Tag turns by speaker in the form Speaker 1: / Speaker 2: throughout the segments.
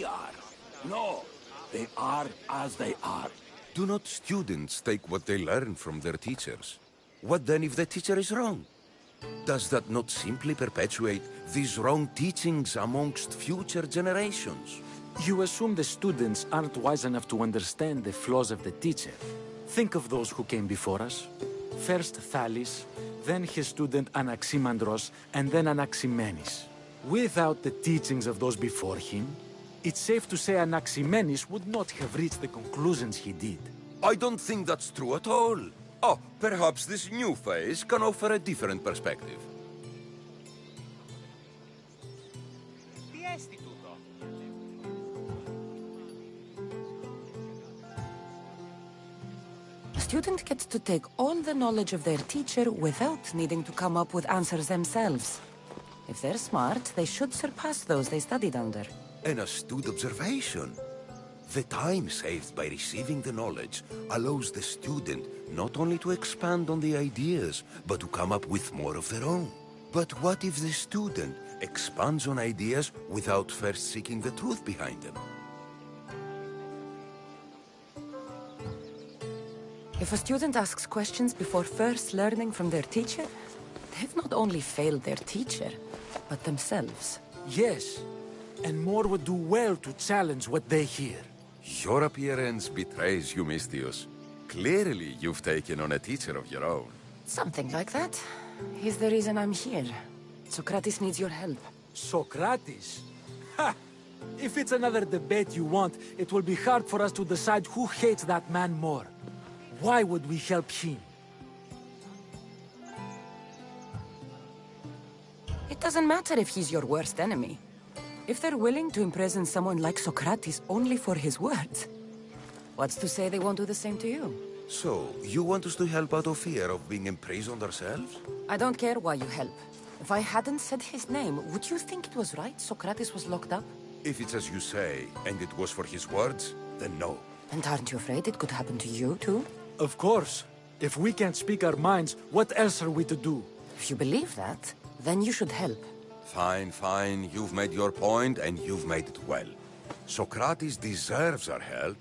Speaker 1: are. No, they are as they are.
Speaker 2: Do not students take what they learn from their teachers? What then if the teacher is wrong? Does that not simply perpetuate these wrong teachings amongst future generations?
Speaker 3: You assume the students aren't wise enough to understand the flaws of the teacher. Think of those who came before us. First Thalis, then his student Anaximandros, and then Anaximenes. Without the teachings of those before him, it's safe to say Anaximenes would not have reached the conclusions he did.
Speaker 2: I don't think that's true at all. Oh, perhaps this new phase can offer a different perspective.
Speaker 4: A student gets to take all the knowledge of their teacher without needing to come up with answers themselves. If they're smart, they should surpass those they studied under.
Speaker 2: An astute observation. The time saved by receiving the knowledge allows the student not only to expand on the ideas, but to come up with more of their own. But what if the student expands on ideas without first seeking the truth behind them?
Speaker 4: If a student asks questions before first learning from their teacher, they've not only failed their teacher, but themselves.
Speaker 3: Yes, and more would do well to challenge what they hear.
Speaker 2: Your appearance betrays you, Mystios. Clearly, you've taken on a teacher of your own.
Speaker 4: Something like that. He's the reason I'm here. Socrates needs your help.
Speaker 3: Socrates? Ha! If it's another debate you want, it will be hard for us to decide who hates that man more. Why would we help him?
Speaker 4: It doesn't matter if he's your worst enemy. If they're willing to imprison someone like Socrates only for his words, what's to say they won't do the same to you?
Speaker 2: So, you want us to help out of fear of being imprisoned ourselves?
Speaker 4: I don't care why you help. If I hadn't said his name, would you think it was right Socrates was locked up?
Speaker 2: If it's as you say, and it was for his words, then no.
Speaker 4: And aren't you afraid it could happen to you, too?
Speaker 3: Of course. If we can't speak our minds, what else are we to do?
Speaker 4: If you believe that, then you should help.
Speaker 2: Fine, fine. You've made your point, and you've made it well. Socrates deserves our help,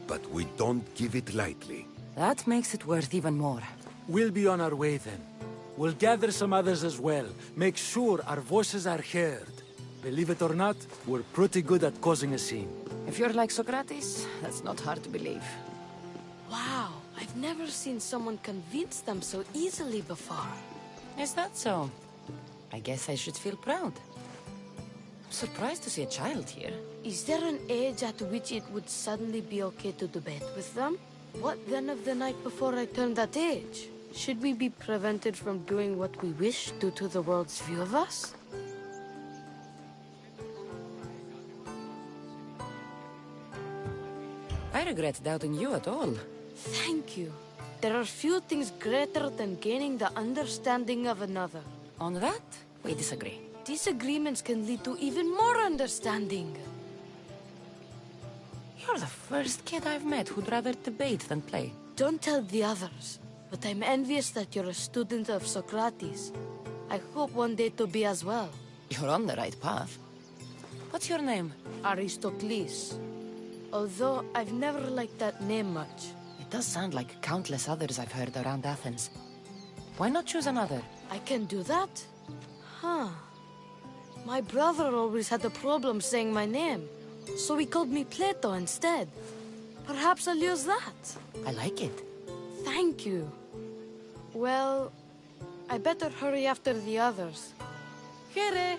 Speaker 2: but we don't give it lightly.
Speaker 4: That makes it worth even more.
Speaker 3: We'll be on our way then. We'll gather some others as well. Make sure our voices are heard. Believe it or not, we're pretty good at causing a scene.
Speaker 4: If you're like Socrates, that's not hard to believe.
Speaker 5: Wow, I've never seen someone convince them so easily before.
Speaker 4: Is that so? I guess I should feel proud. I'm surprised to see a child here.
Speaker 5: Is there an age at which it would suddenly be okay to debate with them? What then of the night before I turned that age? Should we be prevented from doing what we wish due to the world's view of us?
Speaker 4: I regret doubting you at all.
Speaker 5: Thank you. There are few things greater than gaining the understanding of another.
Speaker 4: On that, we disagree.
Speaker 5: Disagreements can lead to even more understanding.
Speaker 4: You're the first kid I've met who'd rather debate than play.
Speaker 5: Don't tell the others, but I'm envious that you're a student of Socrates. I hope one day to be as well.
Speaker 4: You're on the right path. What's your name?
Speaker 5: Aristocles. Although I've never liked that name much.
Speaker 4: It does sound like countless others I've heard around Athens. Why not choose another?
Speaker 5: I can do that? Huh. My brother always had a problem saying my name, so he called me Plato instead. Perhaps I'll use that.
Speaker 4: I like it.
Speaker 5: Thank you. Well, I better hurry after the others. Here.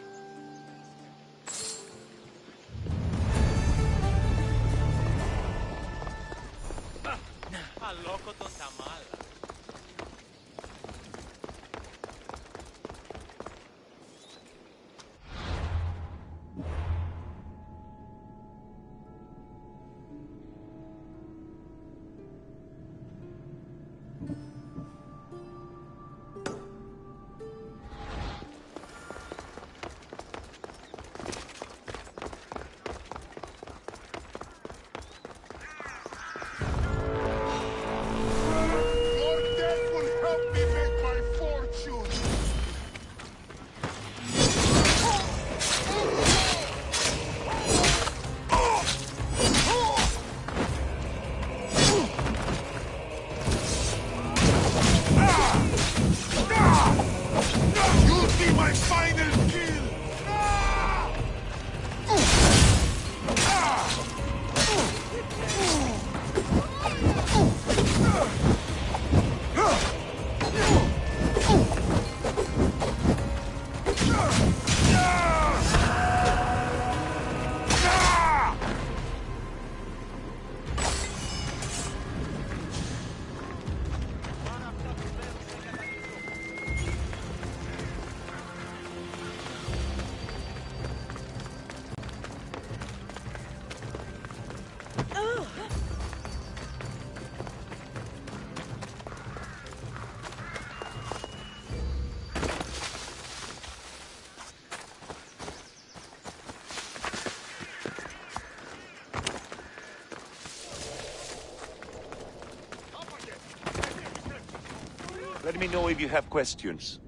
Speaker 6: Let me know if you have questions.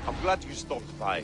Speaker 6: I'm glad you stopped by.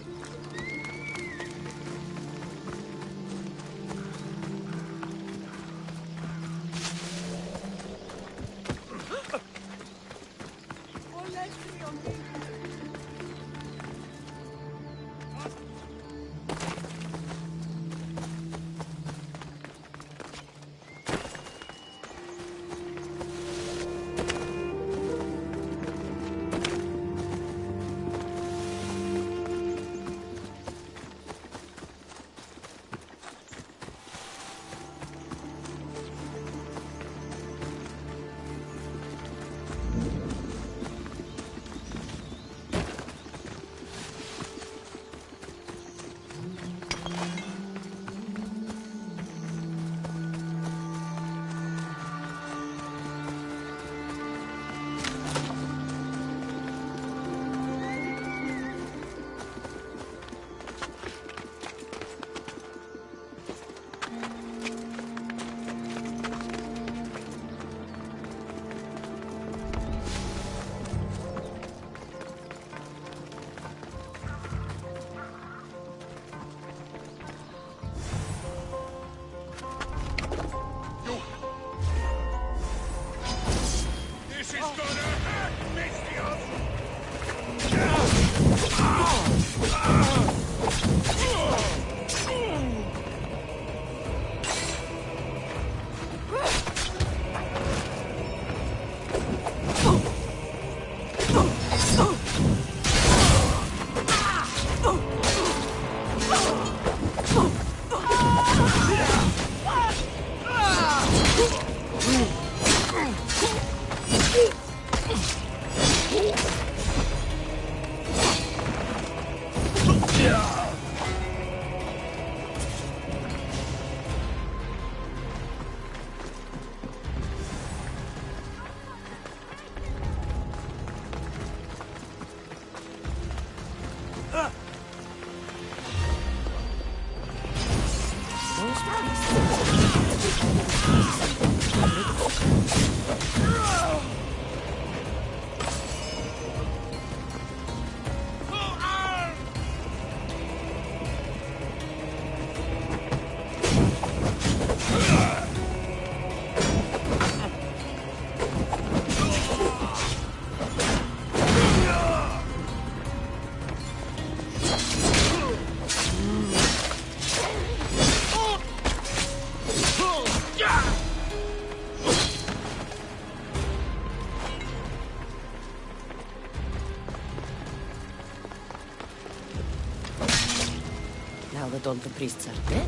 Speaker 4: that all the priests are dead,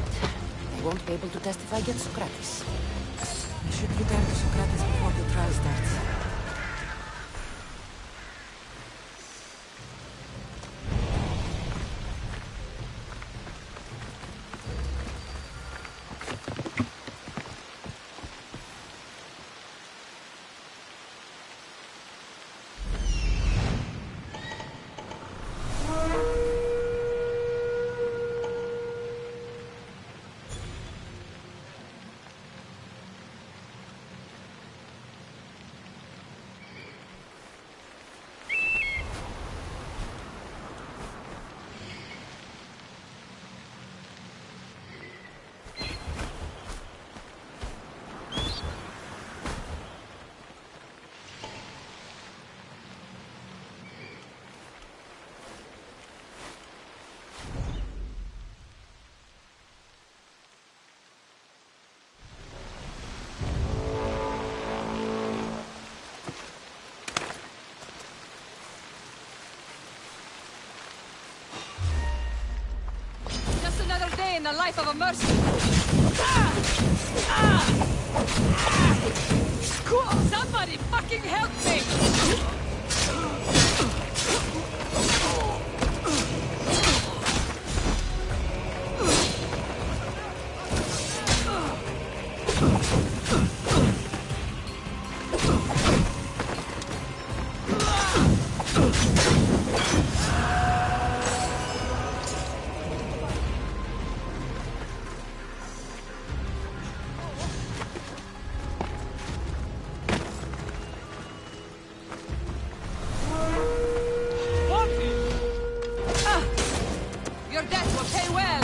Speaker 4: they won't be able to testify against Socrates. I should return to Socrates before the trial starts.
Speaker 7: Another day in the life of a merchant. Somebody fucking help me! Your death will pay well!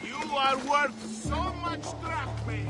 Speaker 8: You are worth so much drachmae!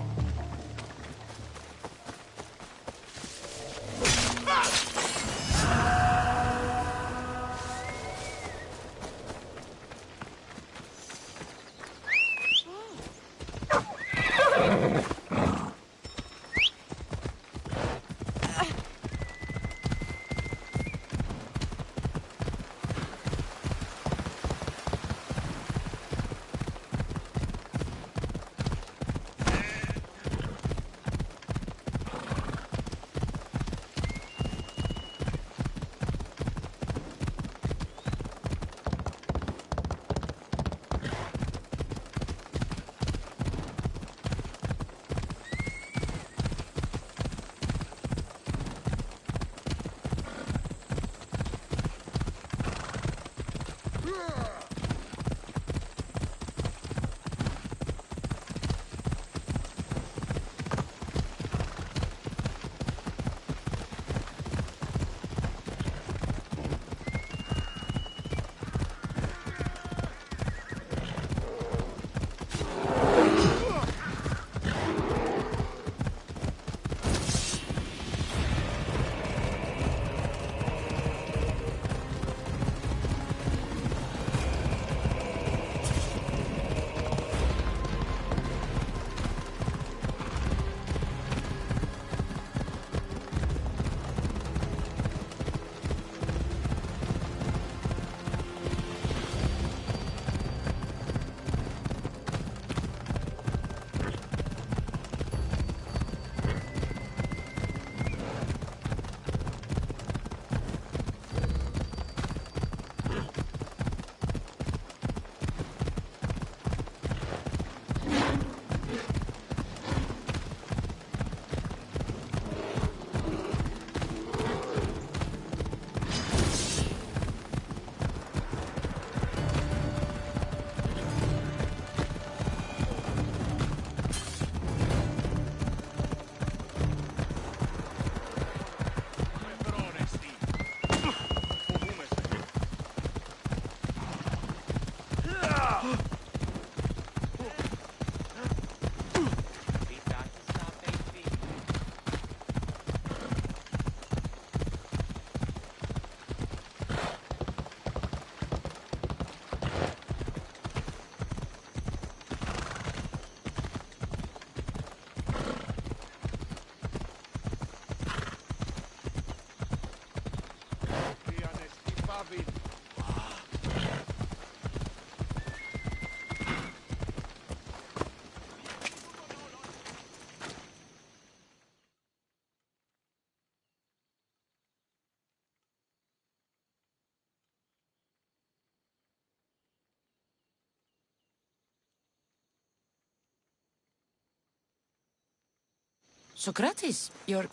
Speaker 4: Socrates, you're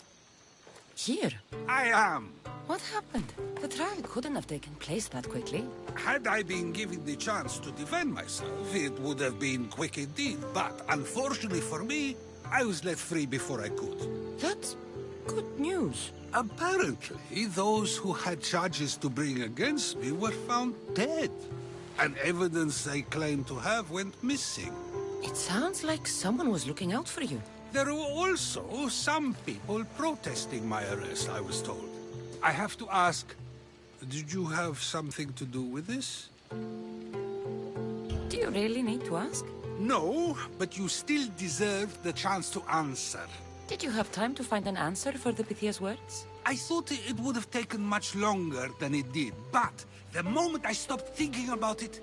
Speaker 4: here.
Speaker 8: I am.
Speaker 4: What happened? The trial couldn't have taken place that quickly.
Speaker 8: Had I been given the chance to defend myself, it would have been quick indeed. But unfortunately for me, I was let free before I could.
Speaker 4: That's good news.
Speaker 8: Apparently, those who had charges to bring against me were found dead. And evidence they claimed to have went missing.
Speaker 4: It sounds like someone was looking out for you.
Speaker 8: There were also some people protesting my arrest, I was told. I have to ask, did you have something to do with this?
Speaker 4: Do you really need to ask?
Speaker 8: No, but you still deserve the chance to answer.
Speaker 4: Did you have time to find an answer for the Pythia's words?
Speaker 8: I thought it would have taken much longer than it did, but the moment I stopped thinking about it,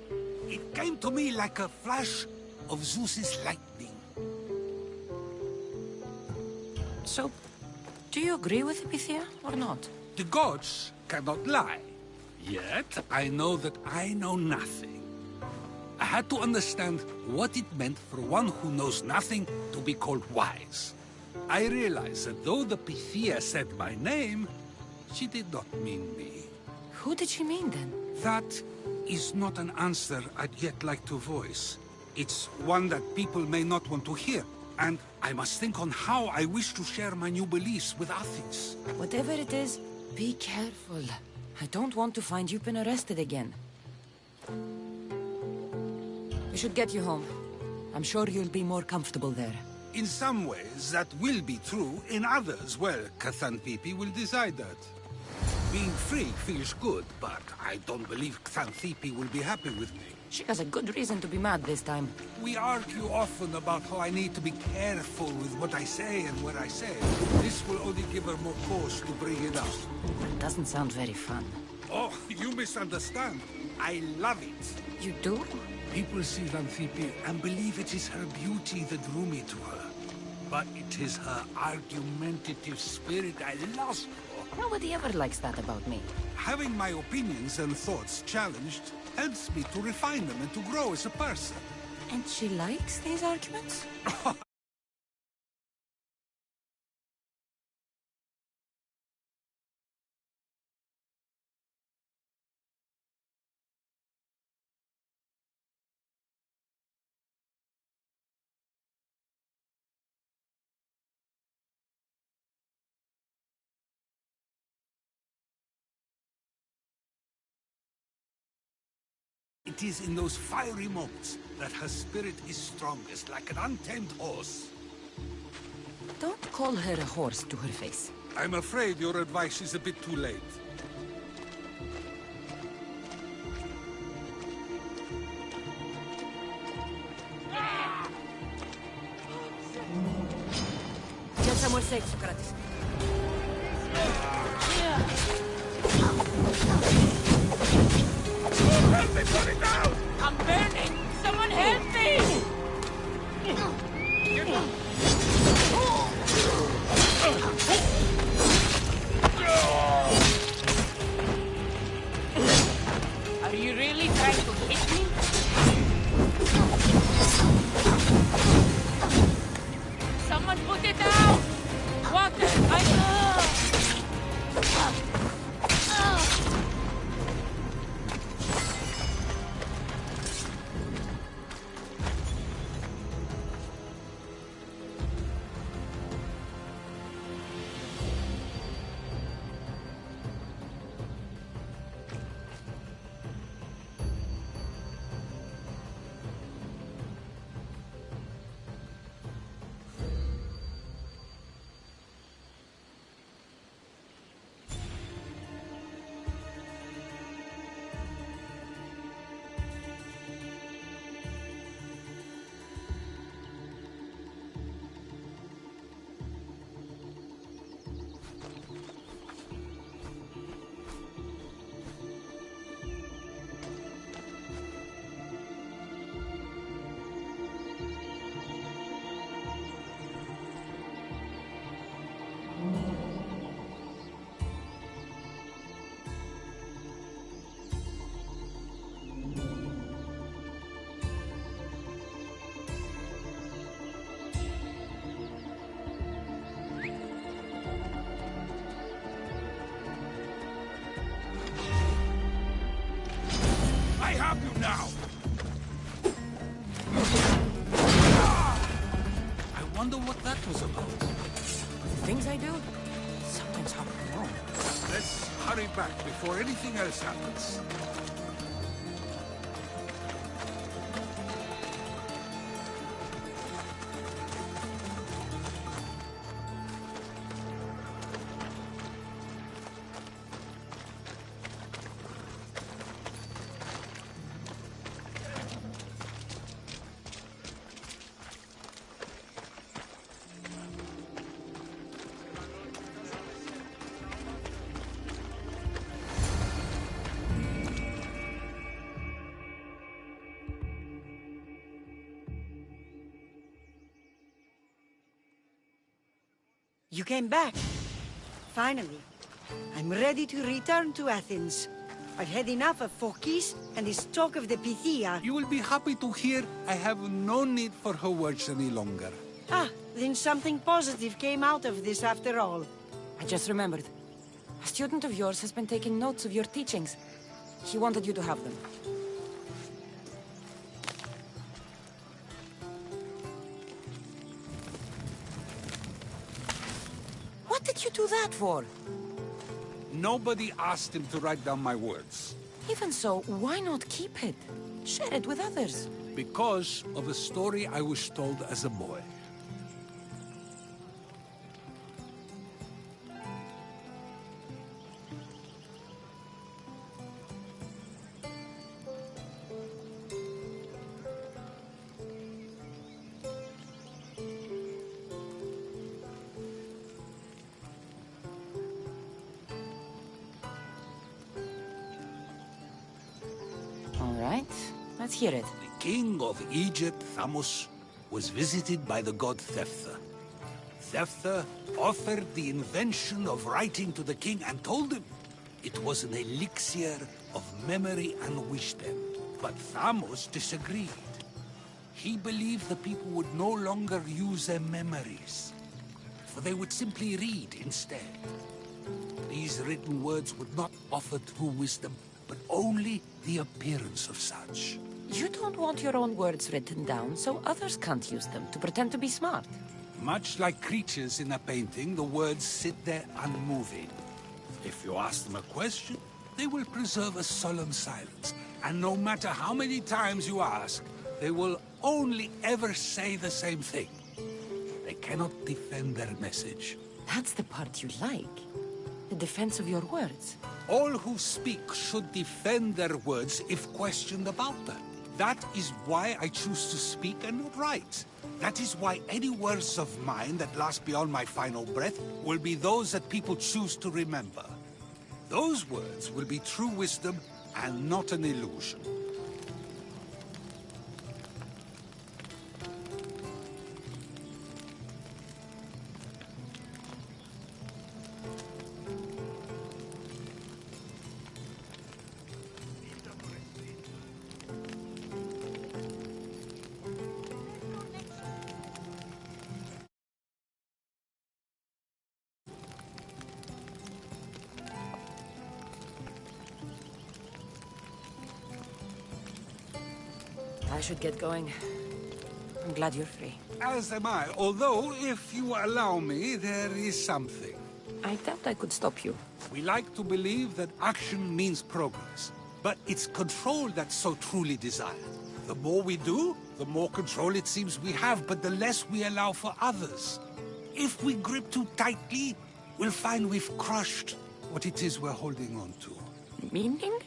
Speaker 8: it came to me like a flash of Zeus's lightning.
Speaker 4: So, do you agree with Pythia or not?
Speaker 8: The gods cannot lie. Yet, I know that I know nothing. I had to understand what it meant for one who knows nothing to be called wise. I realized that though the Pythia said my name, she did not mean me.
Speaker 4: Who did she mean then?
Speaker 8: That is not an answer I'd yet like to voice. It's one that people may not want to hear, and I must think on how I wish to share my new beliefs with Athens.
Speaker 4: Whatever it is, be careful. I don't want to find you've been arrested again. We should get you home. I'm sure you'll be more comfortable there.
Speaker 8: In some ways, that will be true. In others, well, Xanthippe will decide that. Being free feels good, but I don't believe Xanthippe will be happy with me.
Speaker 4: She has a good reason to be mad this time.
Speaker 8: We argue often about how I need to be careful with what I say and what I say. This will only give her more cause to bring it up.
Speaker 4: It doesn't sound very fun.
Speaker 8: Oh, you misunderstand. I love it.
Speaker 4: You do?
Speaker 8: People see Xanthippe and believe it is her beauty that drew me to her. But it is her argumentative spirit I lost for.
Speaker 4: Nobody ever likes that about me.
Speaker 8: Having my opinions and thoughts challenged helps me to refine them and to grow as a person.
Speaker 4: And she likes these arguments?
Speaker 8: It is in those fiery moments that her spirit is strongest, like an untamed horse.
Speaker 4: Don't call her a horse to her face.
Speaker 8: I'm afraid your advice is a bit too late.
Speaker 4: Get somewhere safe, Socrates.
Speaker 8: Help me put it down!
Speaker 7: I'm burning! Someone help me! Are you really trying to hit me? Someone put it down! Water!
Speaker 8: now. I wonder what that was about.
Speaker 4: The things I do? Sometimes hard to know.
Speaker 8: Let's hurry back before anything else happens.
Speaker 9: You came back. Finally. I'm ready to return to Athens. I've had enough of Phokis and this talk of the Pythia.
Speaker 8: You will be happy to hear I have no need for her words any longer.
Speaker 9: Ah, then something positive came out of this after all.
Speaker 4: I just remembered. A student of yours has been taking notes of your teachings. He wanted you to have them. What did you do that for?
Speaker 8: Nobody asked him to write down my words.
Speaker 4: Even so, why not keep it? Share it with others.
Speaker 8: Because of a story I was told as a boy.
Speaker 4: Let's hear it.
Speaker 8: The king of Egypt, Thamos, was visited by the god Thephtha. Thephtha offered the invention of writing to the king and told him it was an elixir of memory and wisdom. But Thamos disagreed. He believed the people would no longer use their memories, for they would simply read instead. These written words would not offer true wisdom, but only the appearance of such.
Speaker 4: You don't want your own words written down, so others can't use them to pretend to be smart.
Speaker 8: Much like creatures in a painting, the words sit there unmoving. If you ask them a question, they will preserve a solemn silence. And no matter how many times you ask, they will only ever say the same thing. They cannot defend their message.
Speaker 4: That's the part you like. The defense of your words.
Speaker 8: All who speak should defend their words if questioned about them. That is why I choose to speak and not write. That is why any words of mine that last beyond my final breath will be those that people choose to remember. Those words will be true wisdom and not an illusion.
Speaker 4: I should get going. I'm glad you're free.
Speaker 8: As am I, although, if you allow me, there is something.
Speaker 4: I doubt I could stop you.
Speaker 8: We like to believe that action means progress, but it's control that's so truly desired. The more we do, the more control it seems we have, but the less we allow for others. If we grip too tightly, we'll find we've crushed what it is we're holding on to.
Speaker 4: Meaning?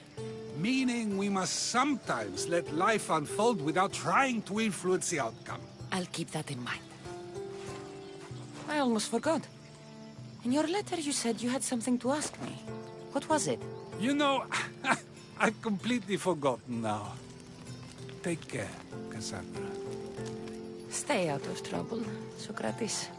Speaker 8: Meaning we must sometimes let life unfold without trying to influence the outcome.
Speaker 4: I'll keep that in mind. I almost forgot. In your letter you said you had something to ask me. What was it?
Speaker 8: You know, I've completely forgotten now. Take care, Cassandra.
Speaker 4: Stay out of trouble, Socrates.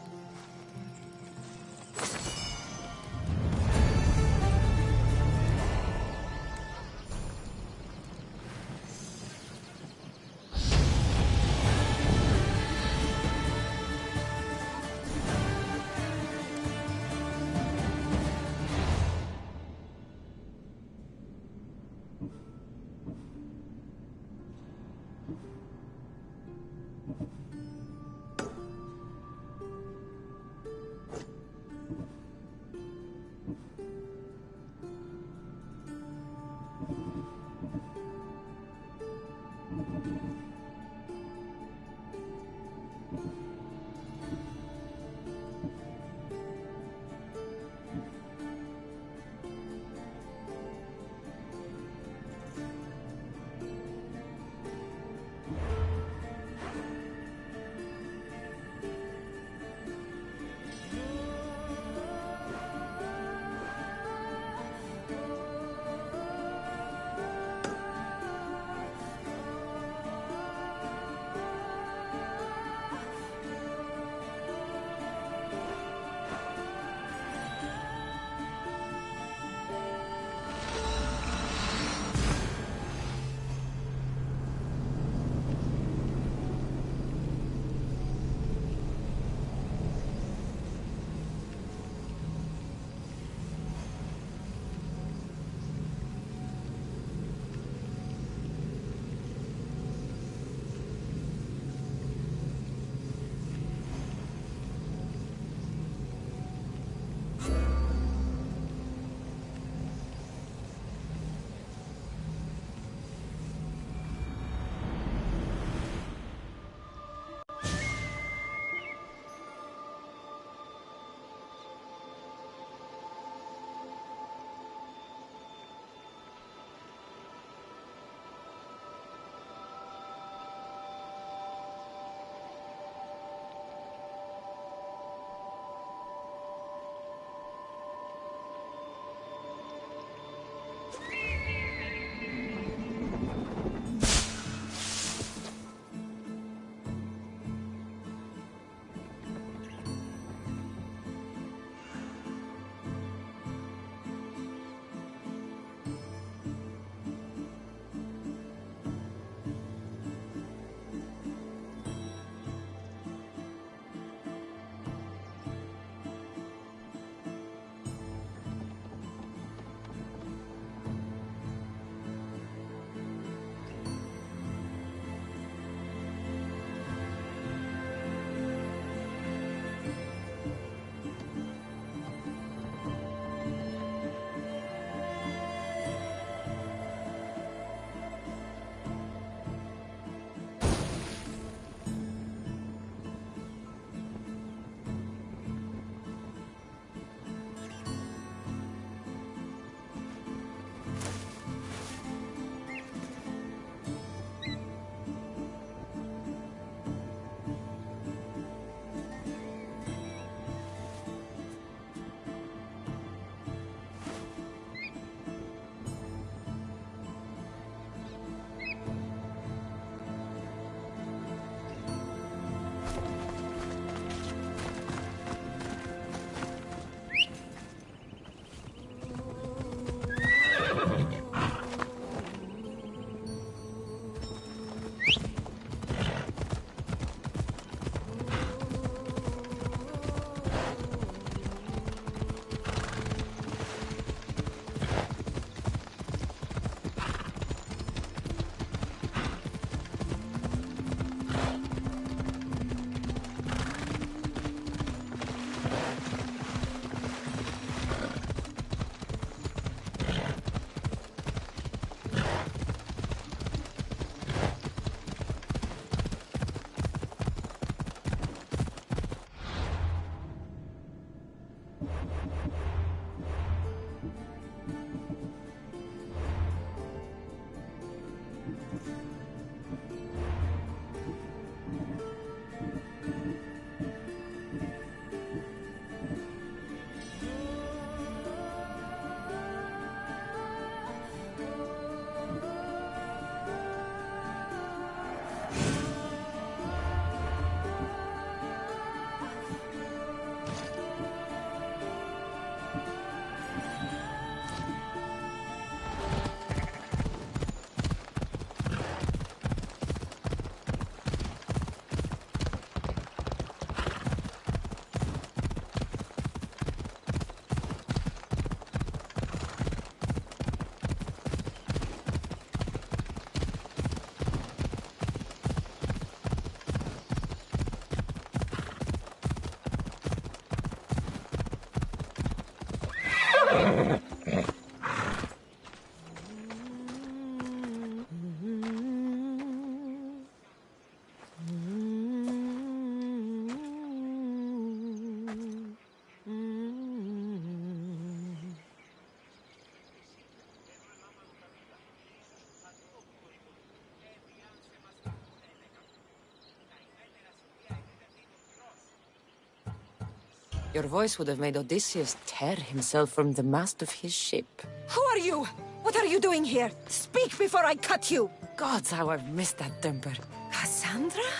Speaker 4: Your voice would have made Odysseus tear himself from the mast of his ship.
Speaker 9: Who are you? What are you doing here? Speak before I cut you!
Speaker 4: Gods, how I've missed that temper.
Speaker 9: Cassandra?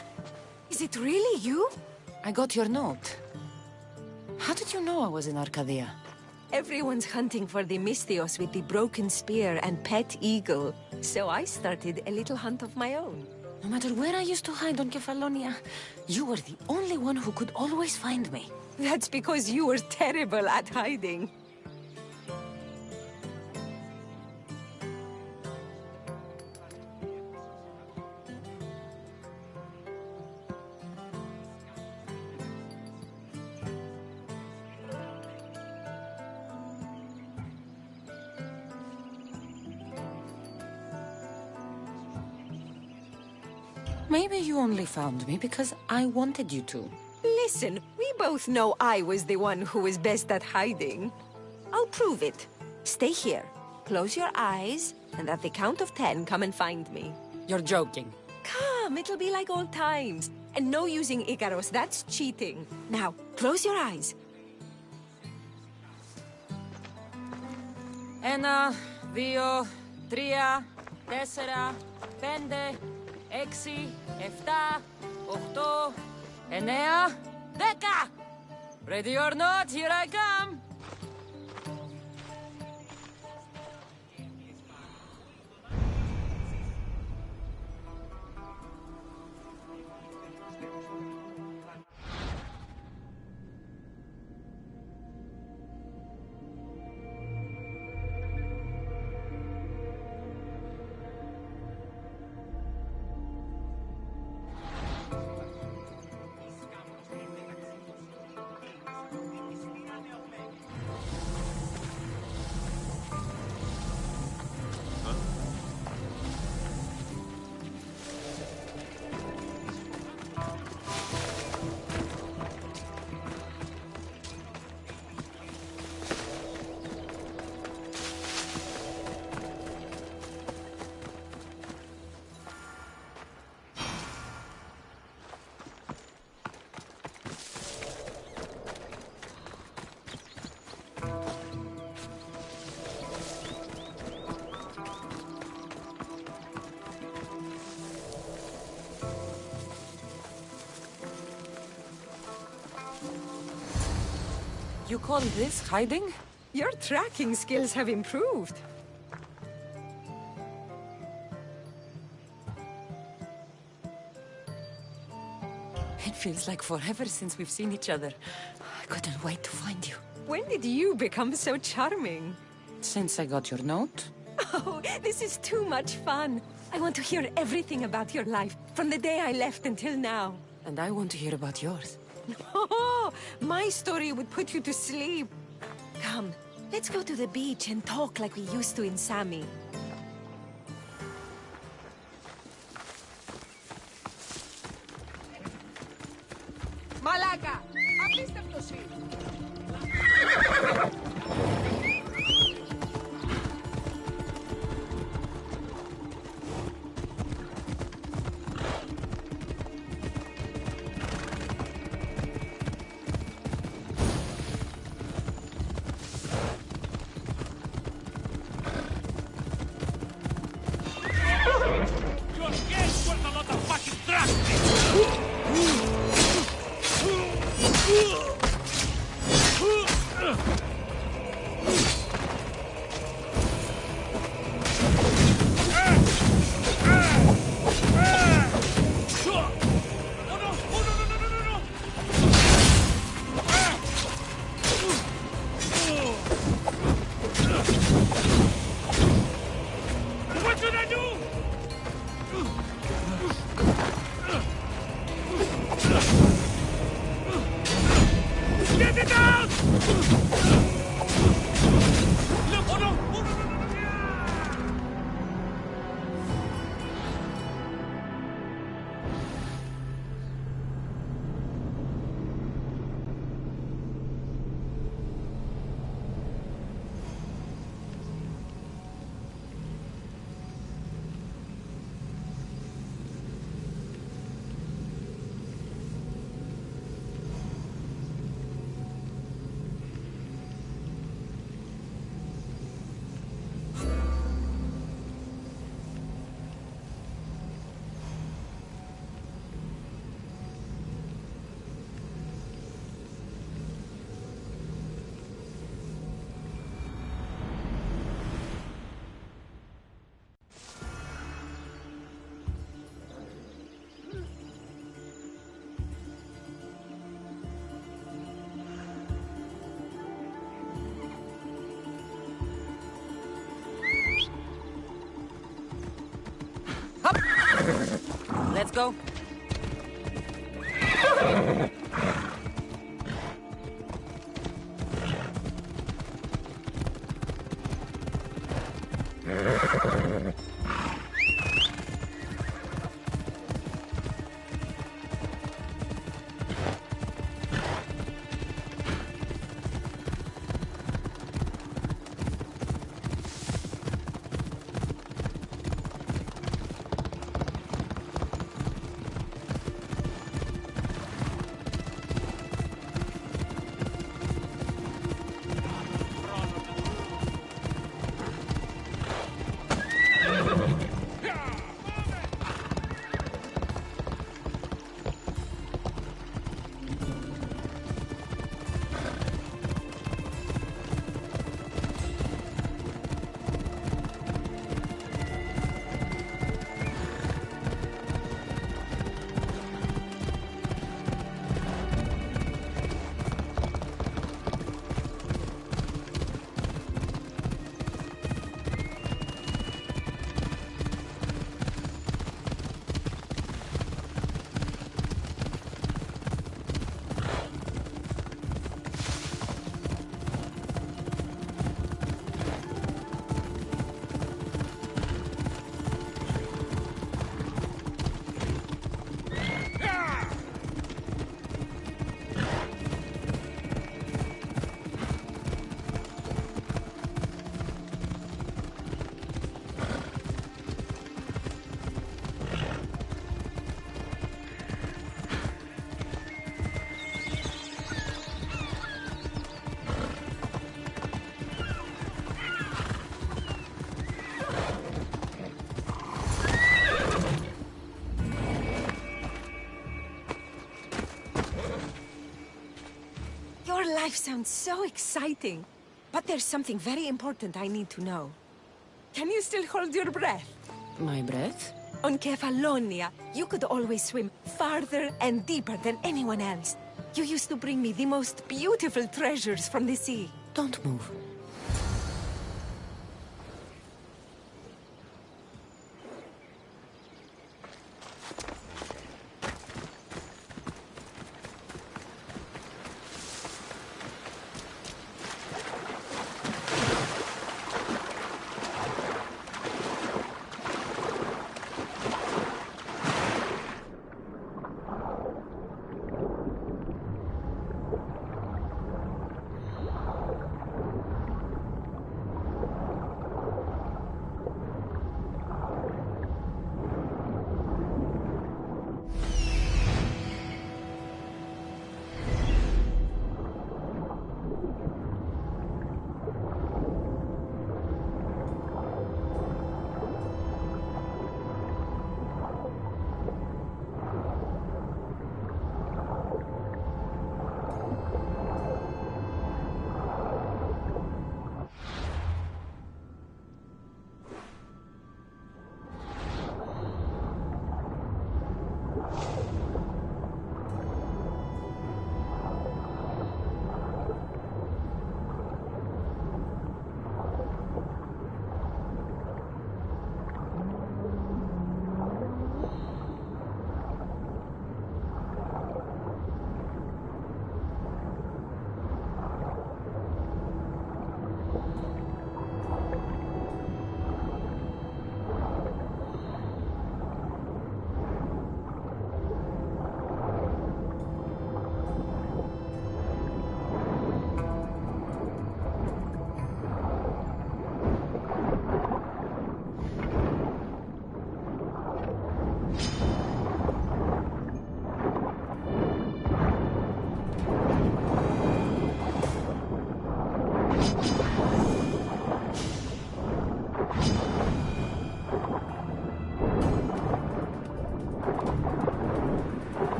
Speaker 9: Is it really you?
Speaker 4: I got your note. How did you know I was in Arcadia?
Speaker 10: Everyone's hunting for the Misthios with the broken spear and pet eagle. So I started a little hunt of my own.
Speaker 4: No matter where I used to hide on Kefalonia, you were the only one who could always find me.
Speaker 10: That's because you were terrible at hiding.
Speaker 4: Maybe you only found me because I wanted you to.
Speaker 10: Listen, we both know I was the one who was best at hiding. I'll prove it. Stay here, close your eyes, and at the count of 10, come and find me.
Speaker 4: You're joking.
Speaker 10: Come, it'll be like old times. And no using Icaros, that's cheating. Now, close your eyes.
Speaker 4: Ένα, δύο, τρία, τέσσερα, πέντε, έξι, εφτά, οχτώ, εννέα, δέκα! Ready or not, here I come! You call this hiding?
Speaker 10: Your tracking skills have improved.
Speaker 4: It feels like forever since we've seen each other. I couldn't wait to find you.
Speaker 10: When did you become so charming?
Speaker 4: Since I got your note.
Speaker 10: Oh, this is too much fun. I want to hear everything about your life, from the day I left until now.
Speaker 4: And I want to hear about yours.
Speaker 10: Oh, my story would put you to sleep. Come, let's go to the beach and talk like we used to in Sami. Malaka! Απίστευτος είναι!
Speaker 4: Let's go.
Speaker 10: Your life sounds so exciting. But there's something very important I need to know. Can you still hold your breath?
Speaker 4: My breath?
Speaker 10: On Kefalonia, you could always swim farther and deeper than anyone else. You used to bring me the most beautiful treasures from the sea.
Speaker 4: Don't move.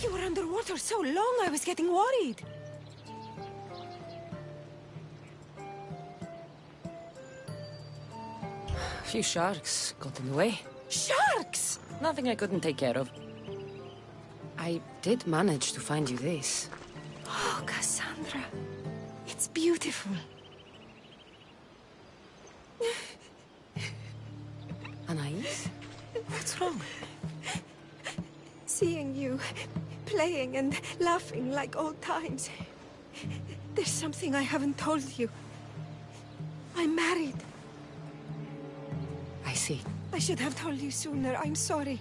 Speaker 10: You were underwater so long, I was getting worried.
Speaker 4: A few sharks got in the way.
Speaker 10: Sharks!
Speaker 4: Nothing I couldn't take care of. I did manage to find you this.
Speaker 10: Oh, Cassandra. It's beautiful.
Speaker 4: Anais? What's wrong?
Speaker 10: Seeing you playing and laughing like old times. There's something I haven't told you. I'm married.
Speaker 4: I see.
Speaker 10: I should have told you sooner. I'm sorry.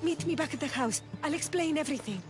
Speaker 10: Meet me back at the house. I'll explain everything.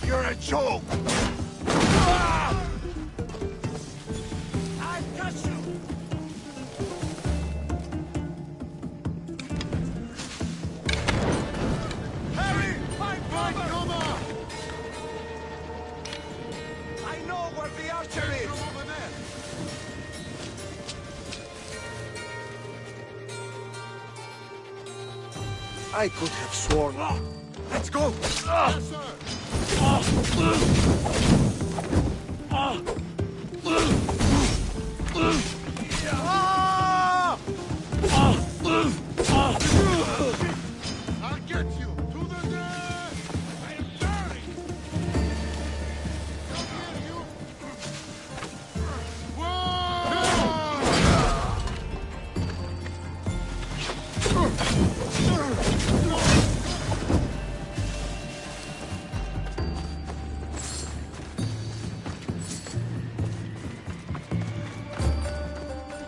Speaker 1: You're a joke!
Speaker 3: I touch you!
Speaker 1: Harry! Find cover! I know where the archer is! Over there! I could have sworn. Let's go! Yes, sir! I'll get you! To the death! I am sorry! Come here, you!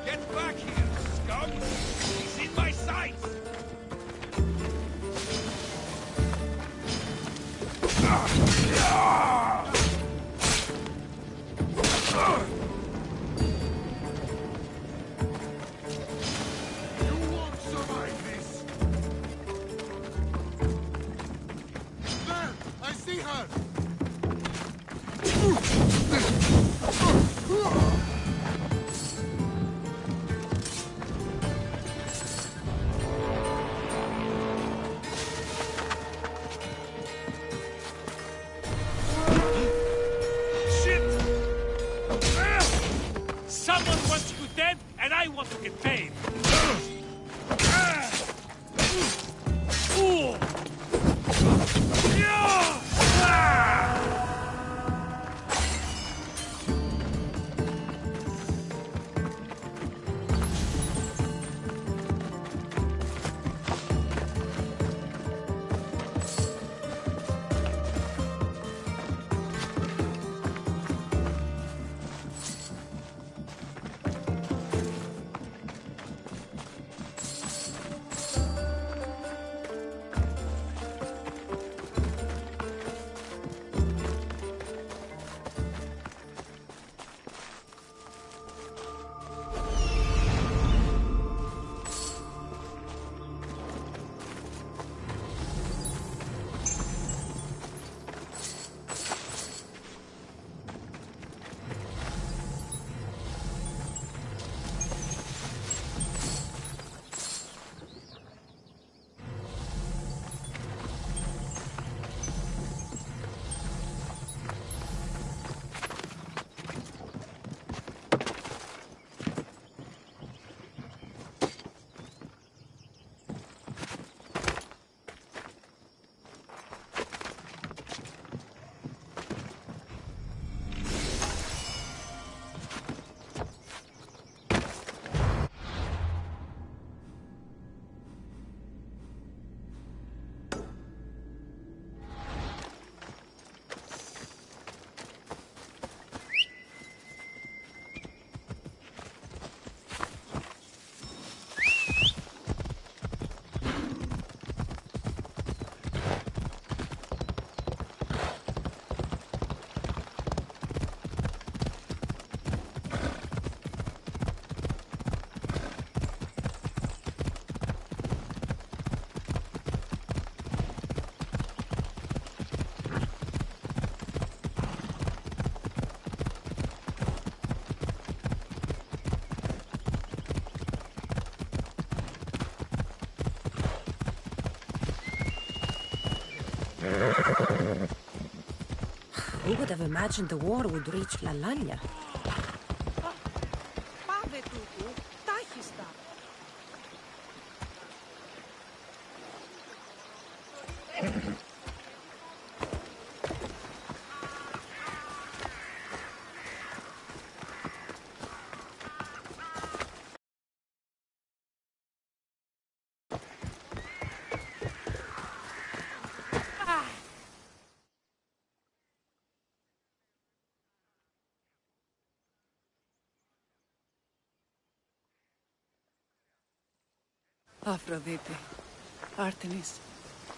Speaker 1: Get back here, scum! He's in my sights! You won't survive this! There! I see her!
Speaker 3: Someone wants you dead, and I want to get paid.
Speaker 10: Who would have imagined the war would reach La Lagna?
Speaker 11: Aphrodite, Artemis,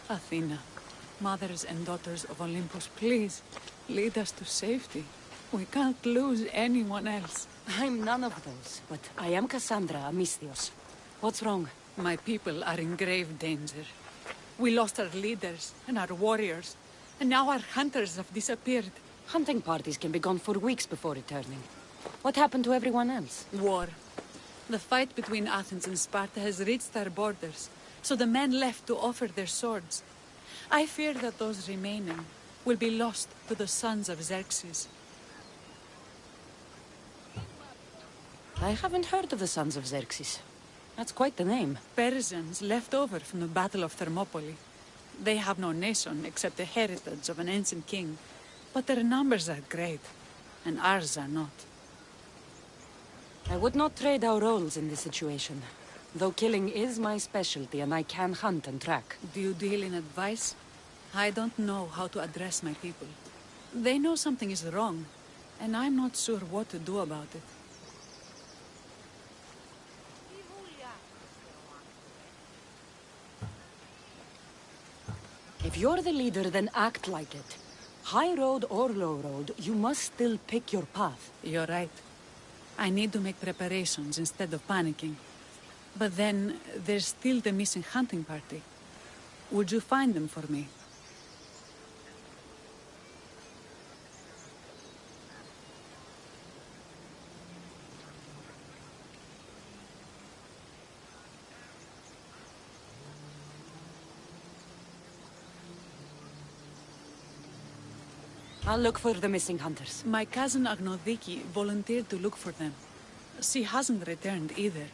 Speaker 11: Athena, mothers and daughters of Olympus, please, lead us to safety. We can't lose anyone else.
Speaker 4: I'm none of those, but I am Cassandra Amistios. What's wrong?
Speaker 11: My people are in grave danger. We lost our leaders and our warriors, and now our hunters have disappeared.
Speaker 4: Hunting parties can be gone for weeks before returning. What happened to everyone else?
Speaker 11: War. The fight between Athens and Sparta has reached our borders, so the men left to offer their swords. I fear that those remaining will be lost to the sons of Xerxes.
Speaker 4: I haven't heard of the sons of Xerxes. That's quite the name.
Speaker 11: Persians left over from the Battle of Thermopylae. They have no nation except the heritage of an ancient king, but their numbers are great, and ours are not.
Speaker 4: I would not trade our roles in this situation, though killing is my specialty and I can hunt and track.
Speaker 11: Do you deal in advice? I don't know how to address my people. They know something is wrong, and I'm not sure what to do about it.
Speaker 4: If you're the leader, then act like it. High road or low road, you must still pick your path.
Speaker 11: You're right. I need to make preparations instead of panicking. But then, there's still the missing hunting party. Would you find them for me?
Speaker 4: I'll look for the missing hunters.
Speaker 11: My cousin Agnodiki volunteered to look for them. She hasn't returned either.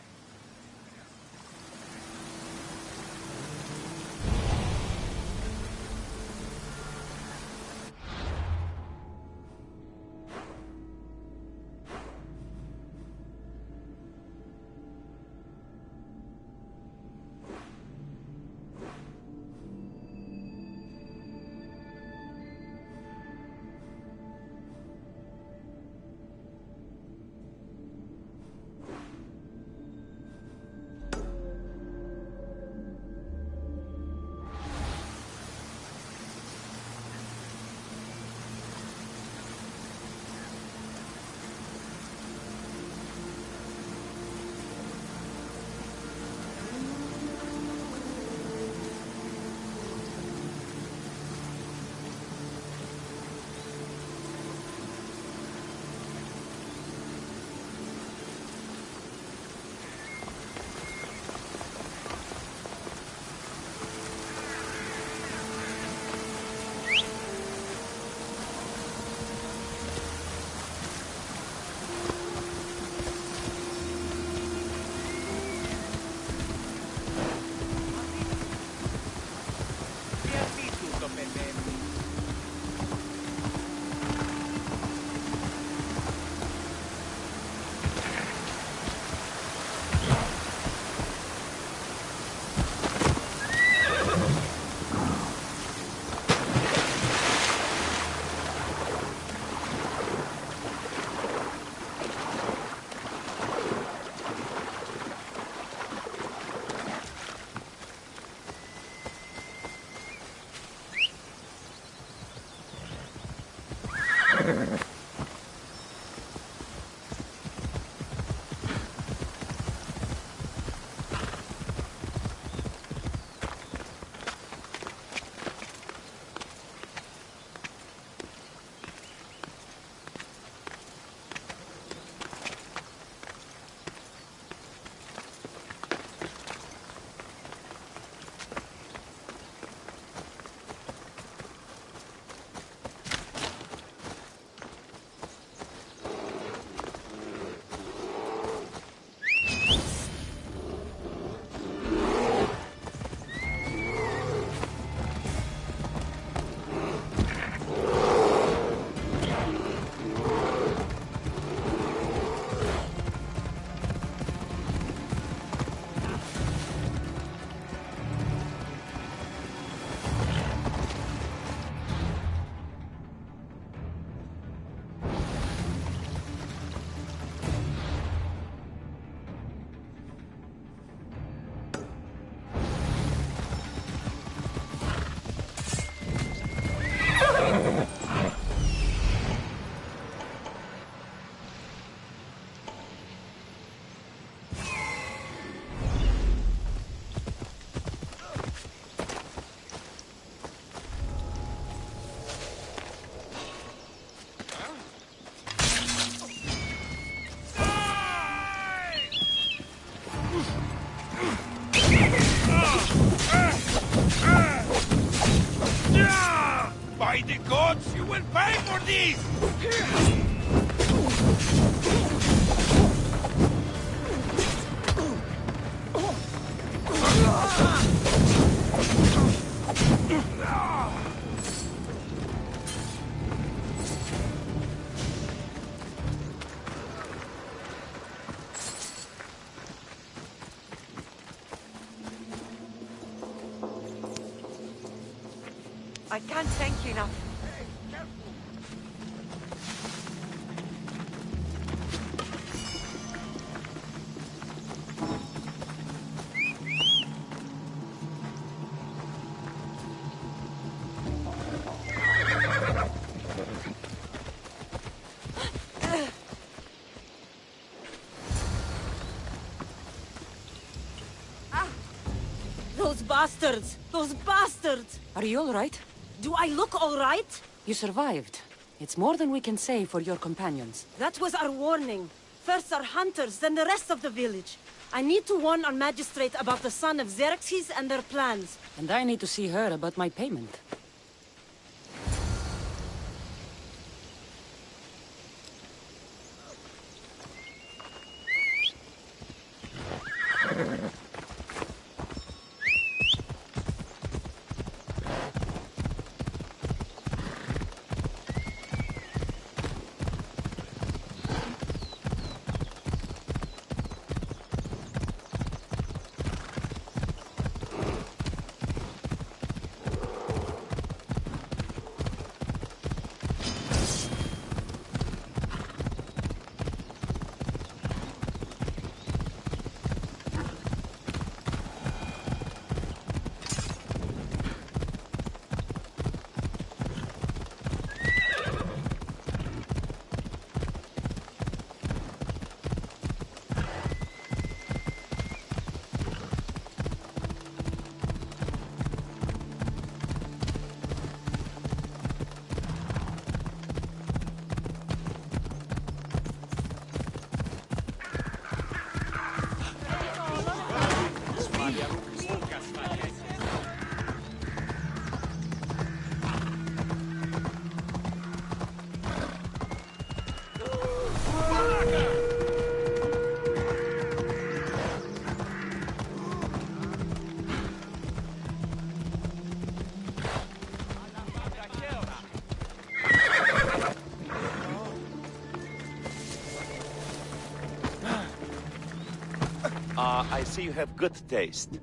Speaker 1: By the gods, you will pay for this!
Speaker 9: I can't thank you enough.
Speaker 12: Those bastards! Those bastards!
Speaker 4: Are you all right?
Speaker 12: Do I look all right?
Speaker 4: You survived. It's more than we can say for your companions.
Speaker 12: That was our warning. First our hunters, then the rest of the village. I need to warn our magistrate about the son of Xerxes and their plans.
Speaker 4: And I need to see her about my payment.
Speaker 6: I see you have good taste.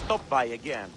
Speaker 6: stop by again.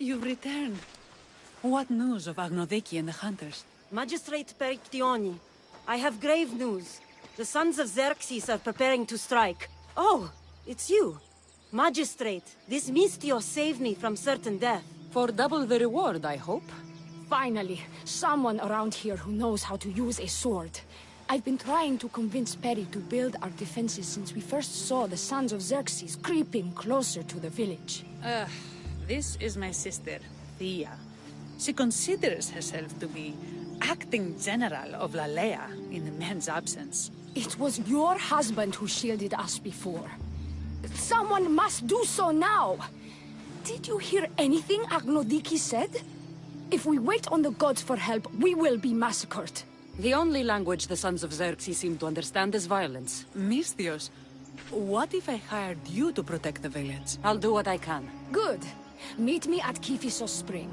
Speaker 11: You've returned. What news of Agnodeki and the hunters?
Speaker 12: Magistrate Perictioni, I have grave news. The sons of Xerxes are preparing to strike. Oh, it's you. Magistrate, this Mistio saved me from certain death.
Speaker 4: For double the reward, I hope.
Speaker 13: Finally, someone around here who knows how to use a sword. I've been trying to convince Peri to build our defenses since we first saw the sons of Xerxes creeping closer to the village.
Speaker 11: This is my sister, Thea. She considers herself to be acting general of Lalea in the man's absence.
Speaker 13: It was your husband who shielded us before. Someone must do so now! Did you hear anything Agnodiki said? If we wait on the gods for help, we will be massacred.
Speaker 4: The only language the sons of Xerxes seem to understand is violence.
Speaker 11: Mistios, what if I hired you to protect the village?
Speaker 4: I'll do what I can.
Speaker 13: Good. Meet me at Kifisos Spring.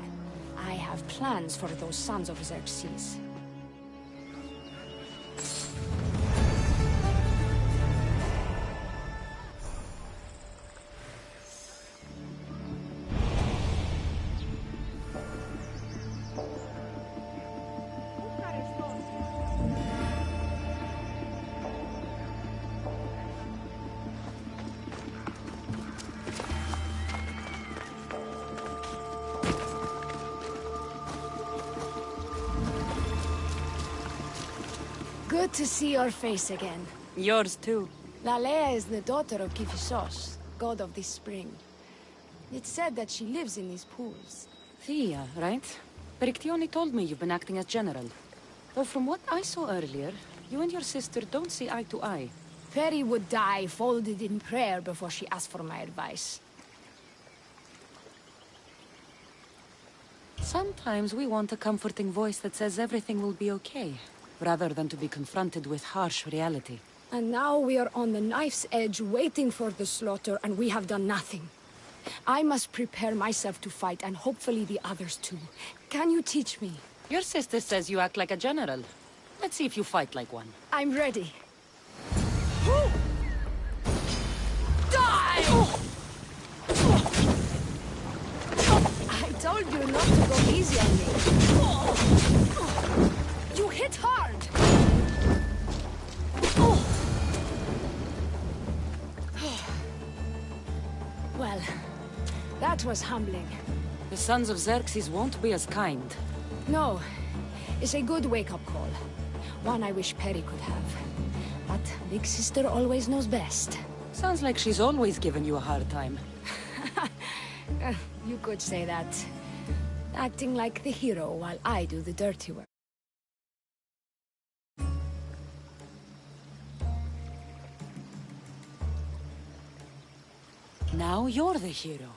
Speaker 13: I have plans for those sons of Xerxes. Good to see your face again.
Speaker 4: Yours too.
Speaker 13: Lalea is the daughter of Kifissos, god of the spring. It's said that she lives in these pools.
Speaker 4: Thea, right? Perictione told me you've been acting as general. Though from what I saw earlier, you and your sister don't see eye to eye.
Speaker 13: Peri would die folded in prayer before she asked for my advice.
Speaker 4: Sometimes we want a comforting voice that says everything will be okay, rather than to be confronted with harsh reality.
Speaker 13: And now we are on the knife's edge waiting for the slaughter, and we have done nothing. I must prepare myself to fight, and hopefully the others too. Can you teach me?
Speaker 4: Your sister says you act like a general. Let's see if you fight like one.
Speaker 13: I'm ready. Die! I told you not to go easy on me. You hit hard! Well, that was humbling.
Speaker 4: The sons of Xerxes won't be as kind.
Speaker 13: No, it's a good wake-up call. One I wish Peri could have. But Big Sister always knows best.
Speaker 4: Sounds like she's always given you a hard time.
Speaker 13: You could say that. Acting like the hero while I do the dirty work.
Speaker 4: Now you're the hero.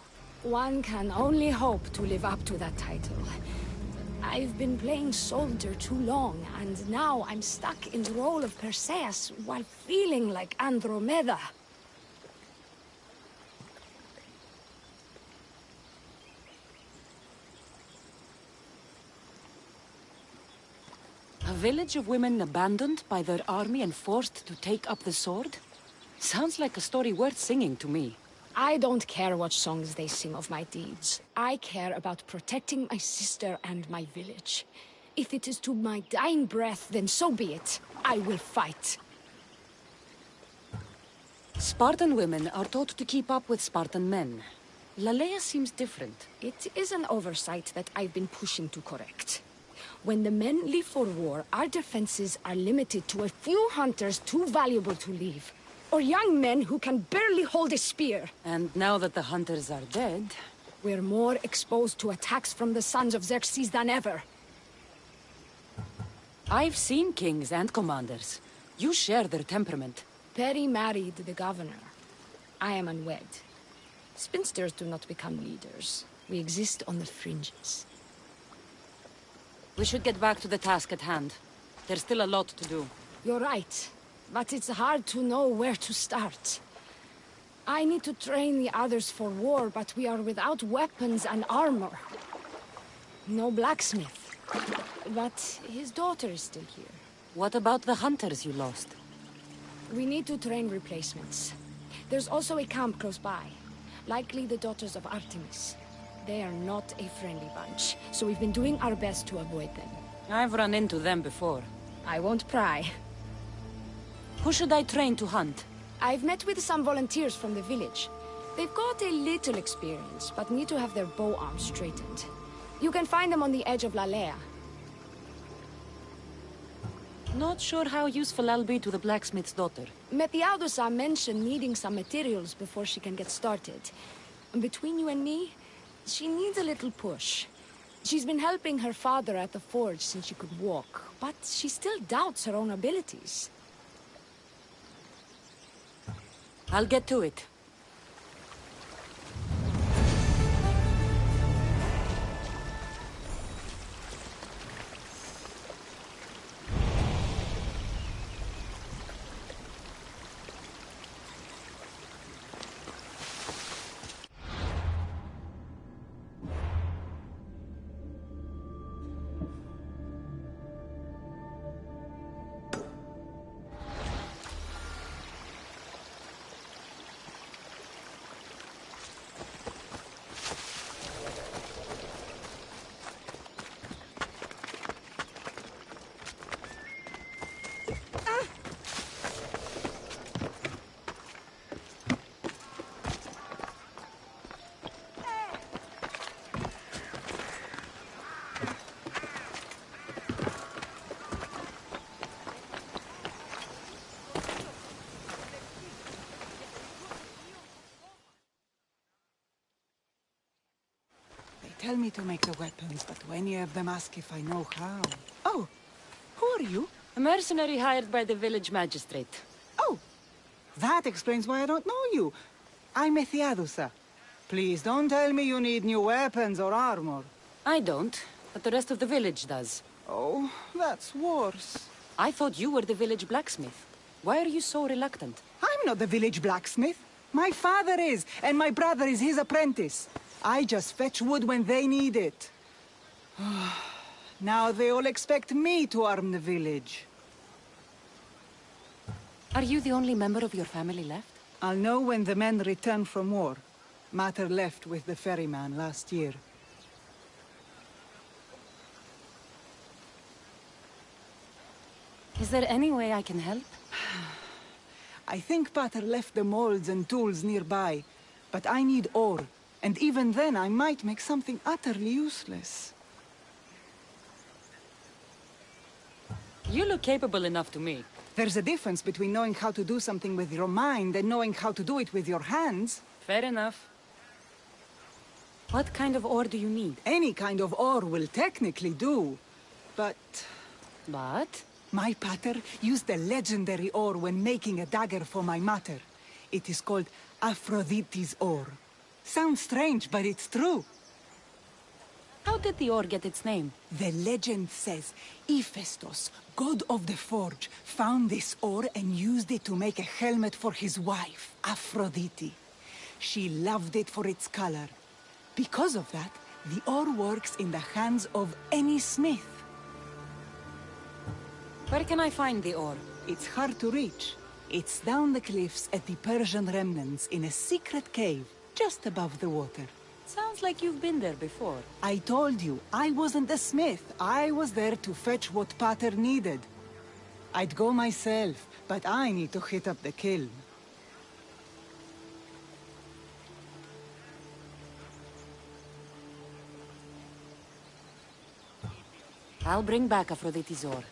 Speaker 13: One can only hope to live up to that title. I've been playing soldier too long, and now I'm stuck in the role of Perseus while feeling like Andromeda.
Speaker 4: A village of women abandoned by their army and forced to take up the sword? Sounds like a story worth singing to me.
Speaker 13: I don't care what songs they sing of my deeds. I care about protecting my sister and my village. If it is to my dying breath, then so be it. I will fight.
Speaker 4: Spartan women are taught to keep up with Spartan men. Lalea seems different.
Speaker 13: It is an oversight that I've been pushing to correct. When the men leave for war, our defenses are limited to a few hunters too valuable to leave. Or young men who can barely hold a spear.
Speaker 4: And now that the hunters are dead...
Speaker 13: we're more exposed to attacks from the sons of Xerxes than ever.
Speaker 4: I've seen kings and commanders. You share their temperament.
Speaker 13: Peri married the governor. I am unwed. Spinsters do not become leaders. We exist on the fringes.
Speaker 4: We should get back to the task at hand. There's still a lot to do.
Speaker 13: You're right. But it's hard to know where to start. I need to train the others for war, but we are without weapons and armor. No blacksmith. But his daughter is still here.
Speaker 4: What about the hunters you lost?
Speaker 13: We need to train replacements. There's also a camp close by. Likely the daughters of Artemis. They are not a friendly bunch, so we've been doing our best to avoid them.
Speaker 4: I've run into them before.
Speaker 13: I won't pry.
Speaker 4: Who should I train to hunt?
Speaker 13: I've met with some volunteers from the village. They've got a little experience, but need to have their bow arms straightened. You can find them on the edge of Lalea.
Speaker 4: Not sure how useful I'll be to the blacksmith's daughter.
Speaker 13: Methiaudusa mentioned needing some materials before she can get started. Between you and me, she needs a little push. She's been helping her father at the forge since she could walk, but she still doubts her own abilities.
Speaker 4: I'll get to it.
Speaker 14: tell me to make the weapons, but when you have them, ask if I know how. Oh, who are you?
Speaker 4: A mercenary hired by the village magistrate.
Speaker 14: Oh, that explains why I don't know you. I'm Ethiadusa. Please, don't tell me you need new weapons or armor.
Speaker 4: I don't, but the rest of the village does.
Speaker 14: Oh, that's worse.
Speaker 4: I thought you were the village blacksmith. Why are you so reluctant?
Speaker 14: I'm not the village blacksmith. My father is, and my brother is his apprentice. I just fetch wood when they need it. Now they all expect me to arm the village.
Speaker 4: Are you the only member of your family left?
Speaker 14: I'll know when the men return from war. Mater left with the ferryman last year.
Speaker 4: Is there any way I can help?
Speaker 14: I think Pater left the molds and tools nearby, but I need ore, and even then I might make something utterly useless.
Speaker 4: You look capable enough to me.
Speaker 14: There's a difference between knowing how to do something with your mind and knowing how to do it with your hands.
Speaker 4: Fair enough. What kind of ore do you need?
Speaker 14: Any kind of ore will technically do, but...
Speaker 4: But?
Speaker 14: My pater used the legendary ore when making a dagger for my mater. It is called Aphrodite's ore. Sounds strange, but it's true.
Speaker 4: How did the ore get its name?
Speaker 14: The legend says Hephaestus, god of the forge, found this ore and used it to make a helmet for his wife, Aphrodite. She loved it for its color. Because of that, the ore works in the hands of any smith.
Speaker 4: Where can I find the ore?
Speaker 14: It's hard to reach. It's down the cliffs at the Persian remnants in a secret cave, just above the water.
Speaker 4: Sounds like you've been there before.
Speaker 14: I told you, I wasn't a smith. I was there to fetch what Pater needed. I'd go myself, but I need to hit up the kiln.
Speaker 4: I'll bring back Aphrodite's ore.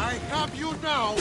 Speaker 1: I have you now!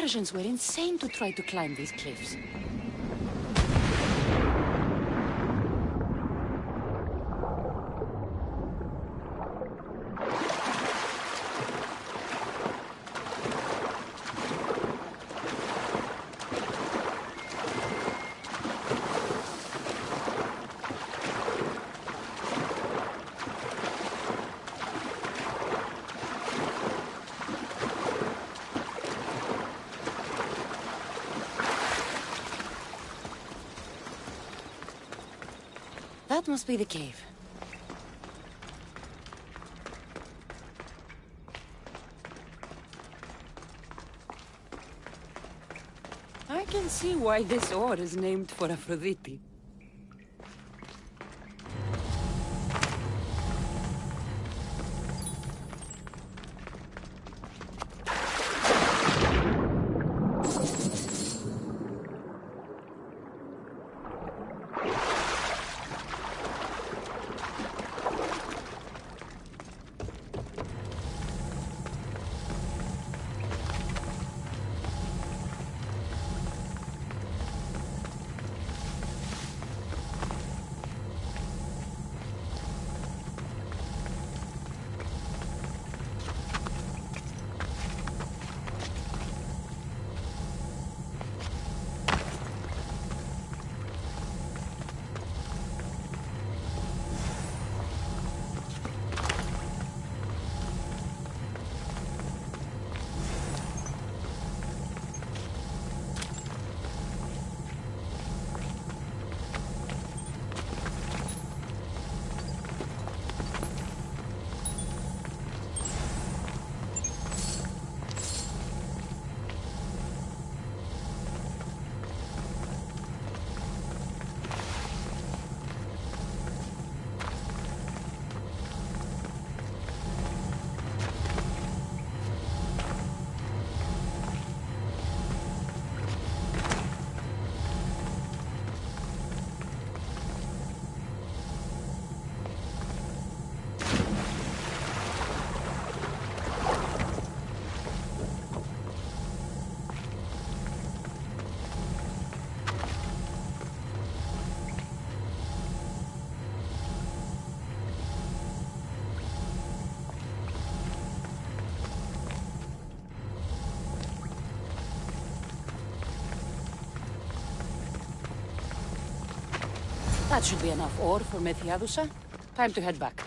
Speaker 4: Persians were insane to try to climb these cliffs. That must be the cave. I can see why this ore is named for Aphrodite. That should be enough ore for Methiadusa. Time to head back.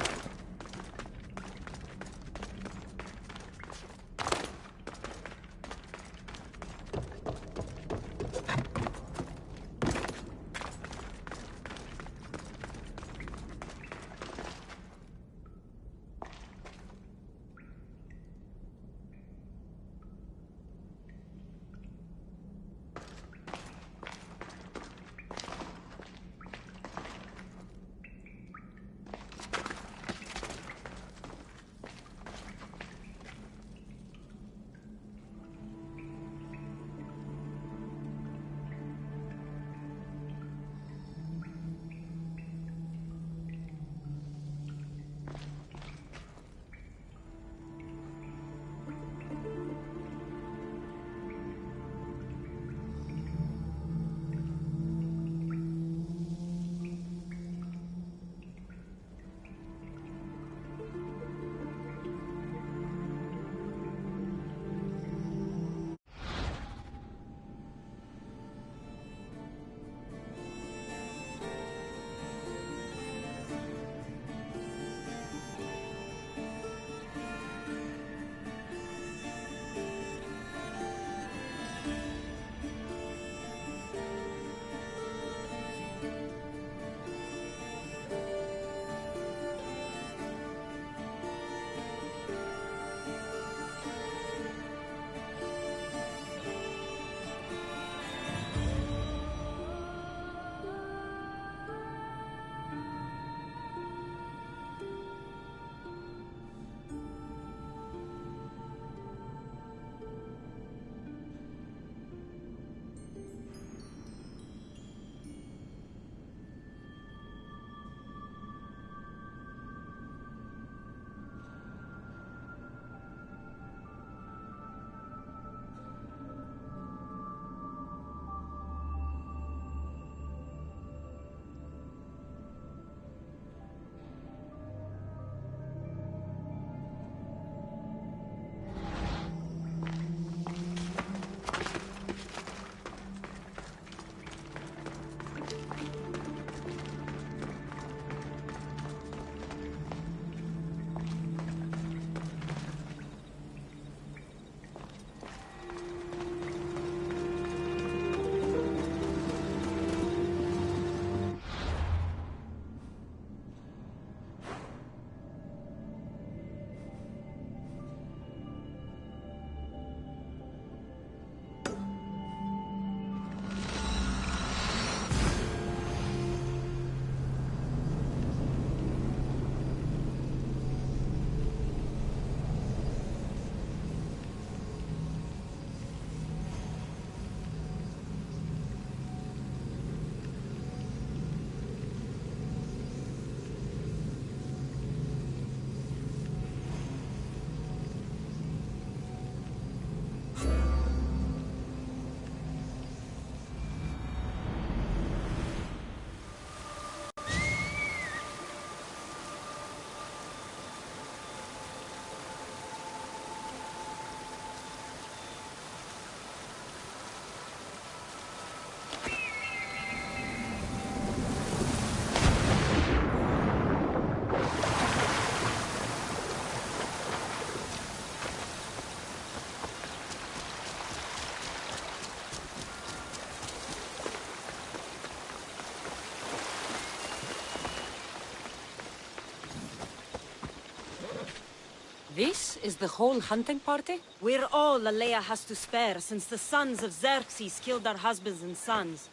Speaker 4: This is the whole hunting party?
Speaker 12: We're all Lalea has to spare since the sons of Xerxes killed our husbands and sons.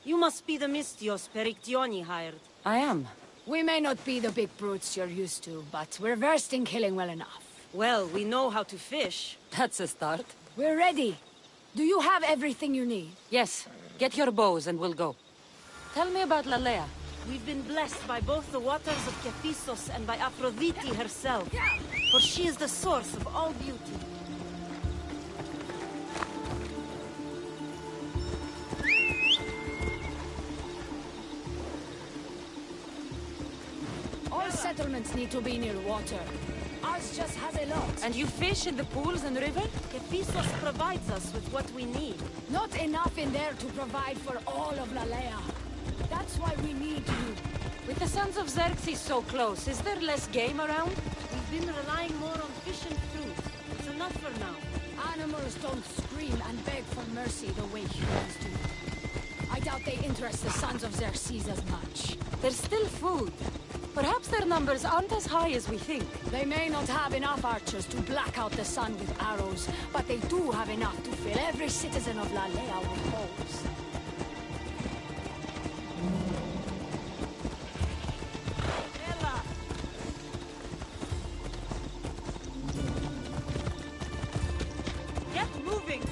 Speaker 12: You must be the Mystios Perictioni hired.
Speaker 4: I am.
Speaker 13: We may not be the big brutes you're used to, but we're versed in killing well enough.
Speaker 12: Well, we know how to fish.
Speaker 4: That's a start.
Speaker 13: We're ready. Do you have everything you need?
Speaker 4: Yes. Get your bows and we'll go. Tell me about Lalea.
Speaker 12: We've been blessed by both the waters of Kephissos and by Aphrodite herself. For she is the source of all beauty.
Speaker 13: All settlements need to be near water. Ours just has a lot.
Speaker 4: And you fish in the pools and river?
Speaker 12: Kephissos provides us with what we need.
Speaker 13: Not enough in there to provide for all of Lalea. That's why we need you.
Speaker 4: With the sons of Xerxes so close, is there less game around?
Speaker 12: We've been relying more on fish and fruit. It's enough for now.
Speaker 13: Animals don't scream and beg for mercy the way humans do. I doubt they interest the sons of Xerxes as much.
Speaker 4: There's still food. Perhaps their numbers aren't as high as we think.
Speaker 13: They may not have enough archers to black out the sun with arrows, but they do have enough to fill every citizen of Lalea with holes.
Speaker 12: Get moving!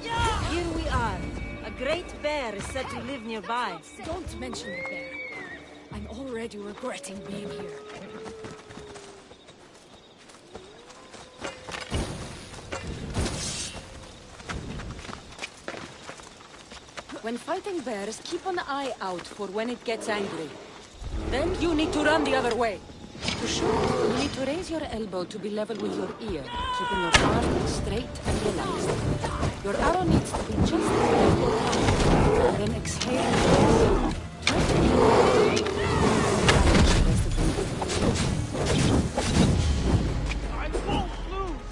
Speaker 12: Yeah! Here we are. A great bear is said to live nearby.
Speaker 13: Don't mention the bear. I'm already regretting being here.
Speaker 4: When fighting bears, keep an eye out for when it gets angry. Then you need to run the other way. To shoot, you need to raise your elbow to be level with your ear, keeping your arm straight and relaxed. Your arrow needs to be just above your heart, and then exhale.
Speaker 1: I won't lose!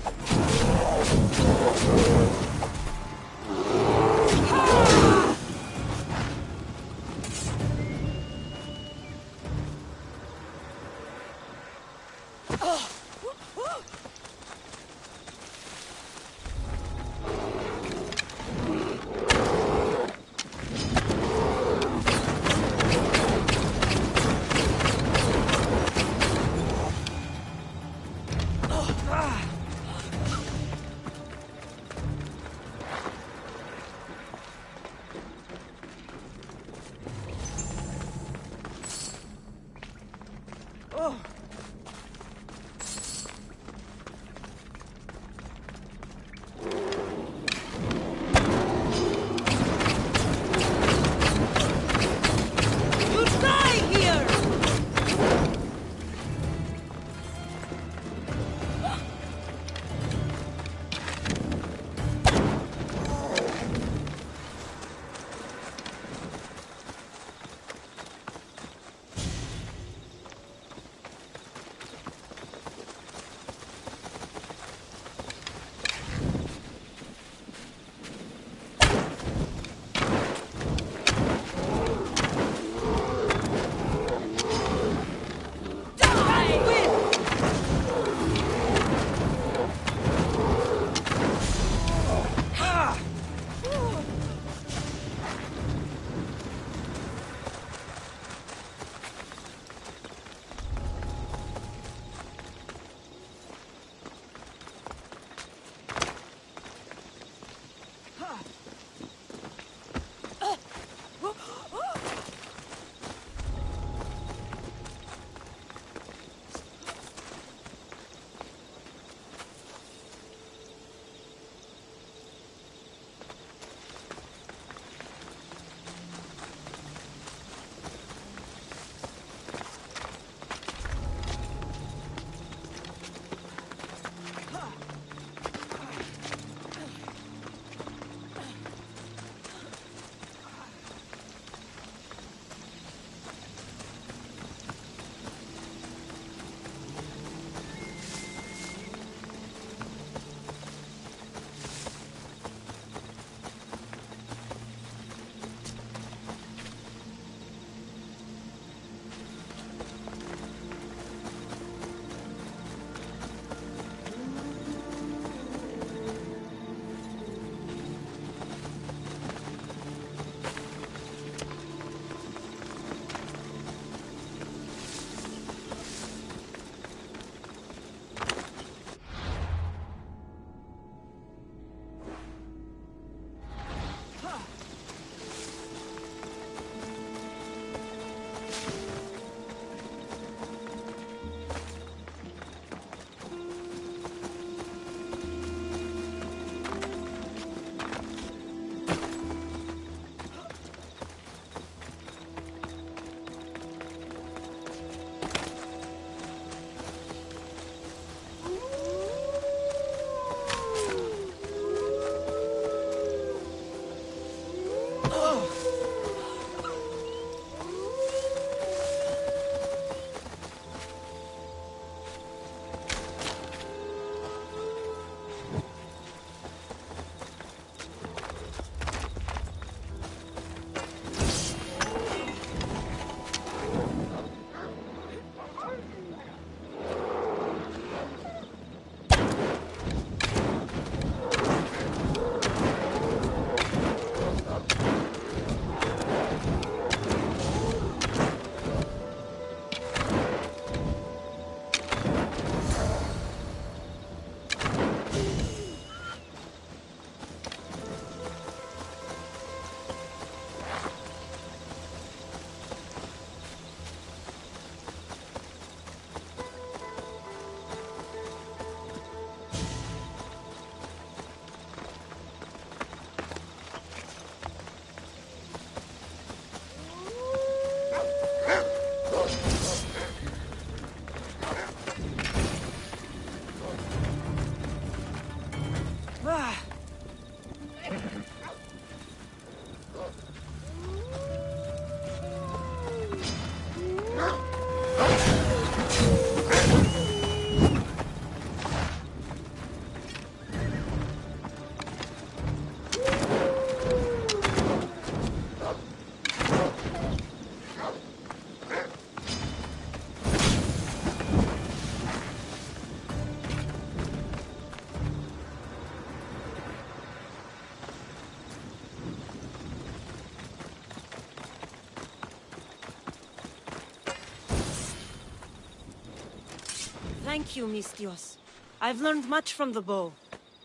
Speaker 12: Thank you, Mistios. I've learned much from the bow.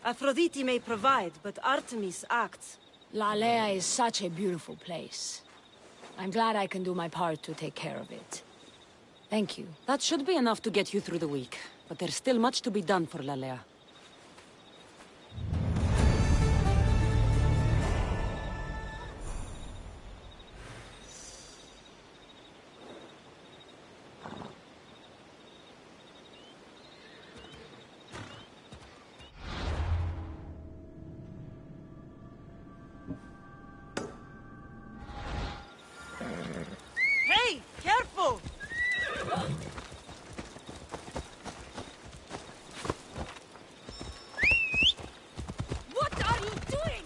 Speaker 12: Aphrodite may provide, but Artemis acts.
Speaker 13: Lalea is such a beautiful place. I'm glad I can do my part to take care of it. Thank you.
Speaker 4: That should be enough to get you through the week. But there's still much to be done for Lalea.
Speaker 12: Hey! Careful!
Speaker 13: What are you doing?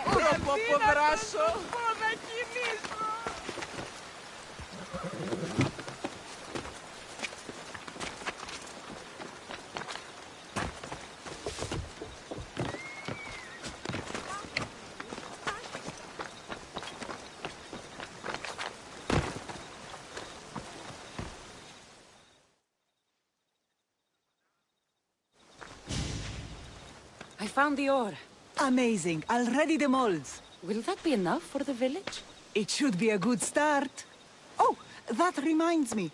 Speaker 7: Purtroppo, poverasso! Povecchinismo!
Speaker 4: I found the ore.
Speaker 14: Amazing. I'll ready the molds.
Speaker 4: Will that be enough for the village?
Speaker 14: It should be a good start. Oh, that reminds me.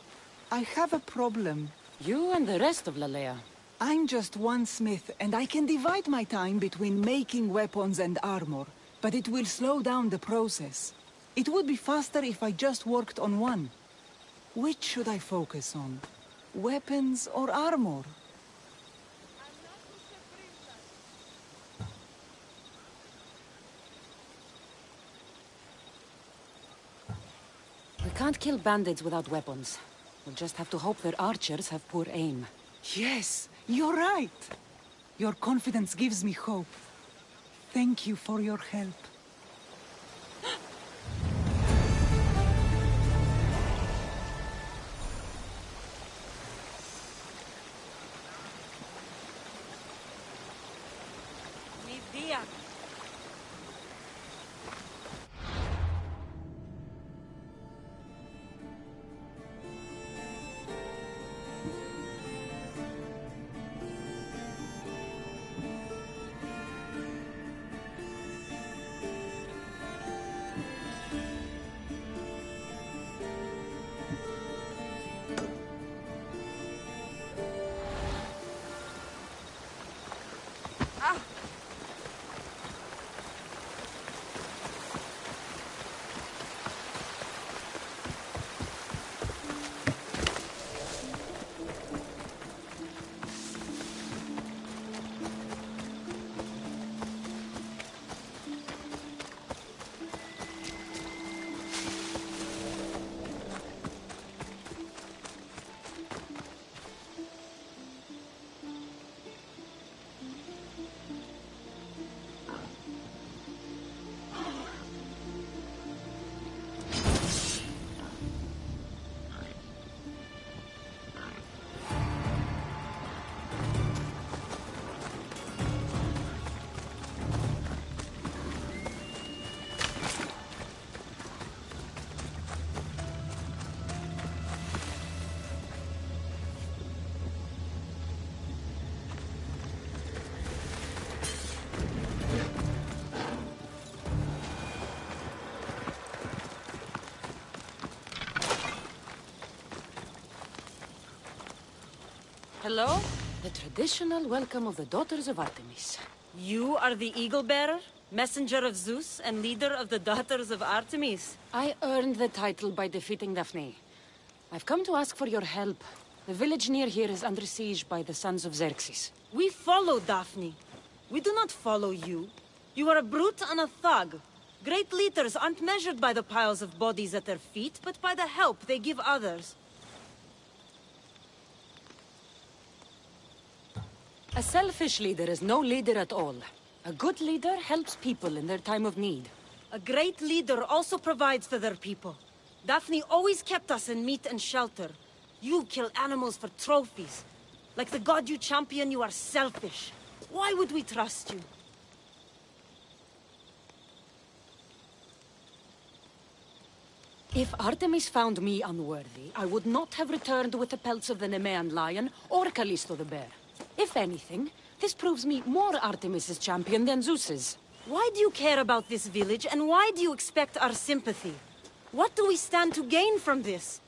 Speaker 14: I have a problem.
Speaker 4: You and the rest of Lalea.
Speaker 14: I'm just one smith, and I can divide my time between making weapons and armor, but it will slow down the process. It would be faster if I just worked on one. Which should I focus on? Weapons or armor?
Speaker 4: We can't kill bandits without weapons. We'll just have to hope their archers have poor aim.
Speaker 14: Yes, you're right. Your confidence gives me hope. Thank you for your help.
Speaker 12: Mi dia.
Speaker 4: Hello? The traditional welcome of the daughters of Artemis.
Speaker 12: You are the Eagle Bearer, messenger of Zeus, and leader of the daughters of Artemis.
Speaker 4: I earned the title by defeating Daphne. I've come to ask for your help. The village near here is under siege by the sons of Xerxes.
Speaker 12: We follow Daphne. We do not follow you. You are a brute and a thug. Great leaders aren't measured by the piles of bodies at their feet, but by the help they give others.
Speaker 4: A selfish leader is no leader at all. A good leader helps people in their time of need.
Speaker 12: A great leader also provides for their people. Daphne always kept us in meat and shelter. You kill animals for trophies. Like the god you champion, you are selfish. Why would we trust you?
Speaker 4: If Artemis found me unworthy, I would not have returned with the pelts of the Nemean lion or Callisto the bear. If anything, this proves me more Artemis's champion than Zeus's.
Speaker 12: Why do you care about this village, and why do you expect our sympathy? What do we stand to gain from this?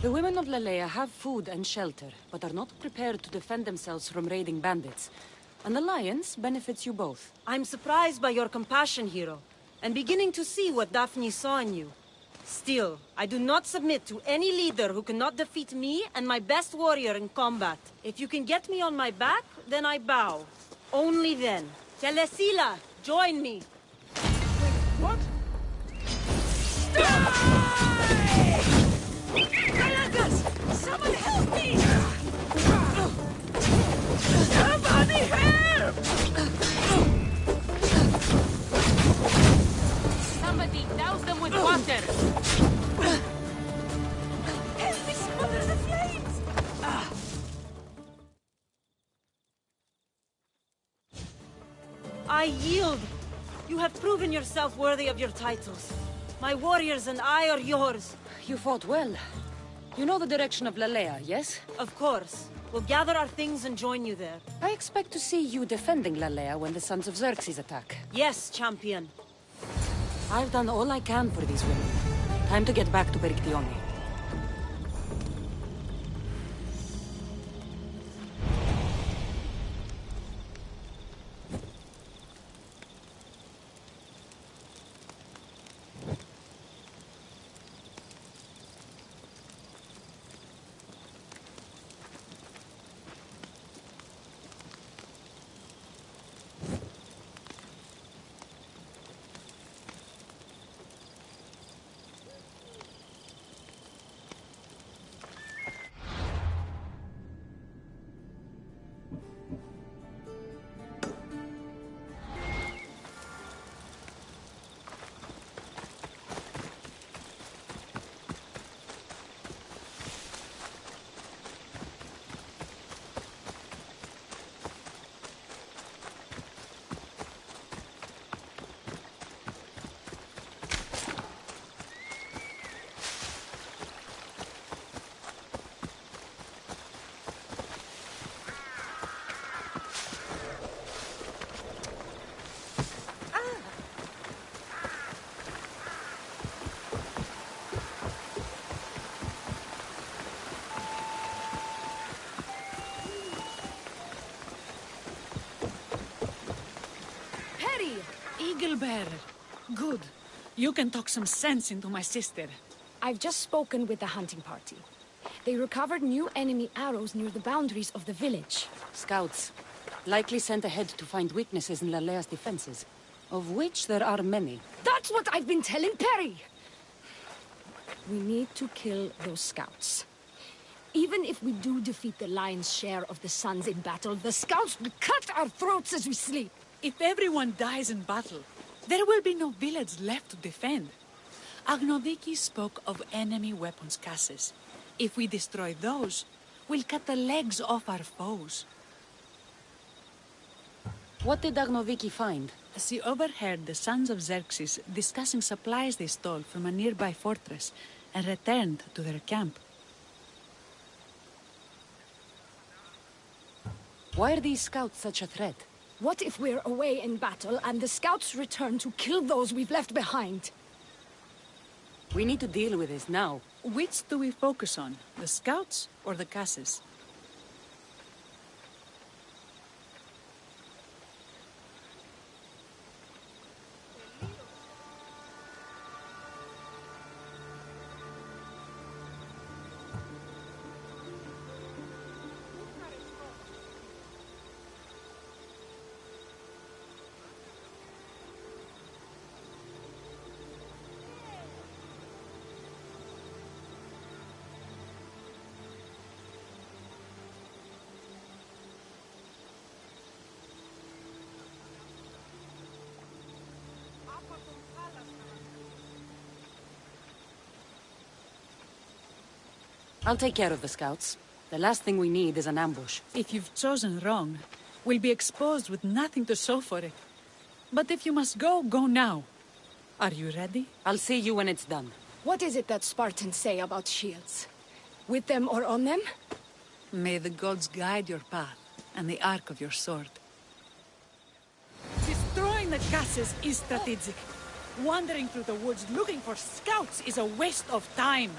Speaker 4: The women of Lalea have food and shelter, but are not prepared to defend themselves from raiding bandits. An alliance benefits you both.
Speaker 12: I'm surprised by your compassion, hero, and beginning to see what Daphne saw in you. Still, I do not submit to any leader who cannot defeat me and my best warrior in combat. If you can get me on my back, then I bow. Only then. Telesila, join me!
Speaker 7: What?
Speaker 9: Someone help me! Somebody help!
Speaker 4: Somebody douse them with water!
Speaker 9: Help me smother the flames!
Speaker 12: I yield! You have proven yourself worthy of your titles. My warriors and I are yours.
Speaker 4: You fought well. You know the direction of Lalea, yes?
Speaker 12: Of course. We'll gather our things and join you there.
Speaker 4: I expect to see you defending Lalea when the Sons of Xerxes attack.
Speaker 12: Yes, champion.
Speaker 4: I've done all I can for these women. Time to get back to Perictione.
Speaker 11: Eagle-bearer. Good. You can talk some sense into my sister.
Speaker 13: I've just spoken with the hunting party. They recovered new enemy arrows near the boundaries of the village.
Speaker 4: Scouts. Likely sent ahead to find weaknesses in Lalea's defenses. Of which there are many.
Speaker 13: That's what I've been telling Perry! We need to kill those scouts. Even if we do defeat the lion's share of the Sons in battle, the scouts will cut our throats as we sleep.
Speaker 11: If everyone dies in battle, there will be no village left to defend. Agnodiki spoke of enemy weapons cases. If we destroy those, we'll cut the legs off our foes.
Speaker 4: What did Agnoviki find?
Speaker 11: She overheard the Sons of Xerxes discussing supplies they stole from a nearby fortress and returned to their camp.
Speaker 4: Why are these scouts such a threat?
Speaker 13: What if we're away in battle and the scouts return to kill those we've left behind?
Speaker 4: We need to deal with this now.
Speaker 11: Which do we focus on? The scouts or the casses?
Speaker 4: I'll take care of the scouts. The last thing we need is an ambush.
Speaker 11: If you've chosen wrong, we'll be exposed with nothing to show for it. But if you must go, go now. Are you ready?
Speaker 4: I'll see you when it's done.
Speaker 13: What is it that Spartans say about shields? With them or on them?
Speaker 11: May the gods guide your path and the arc of your sword. Destroying the casses is strategic. Wandering through the woods looking for scouts is a waste of time.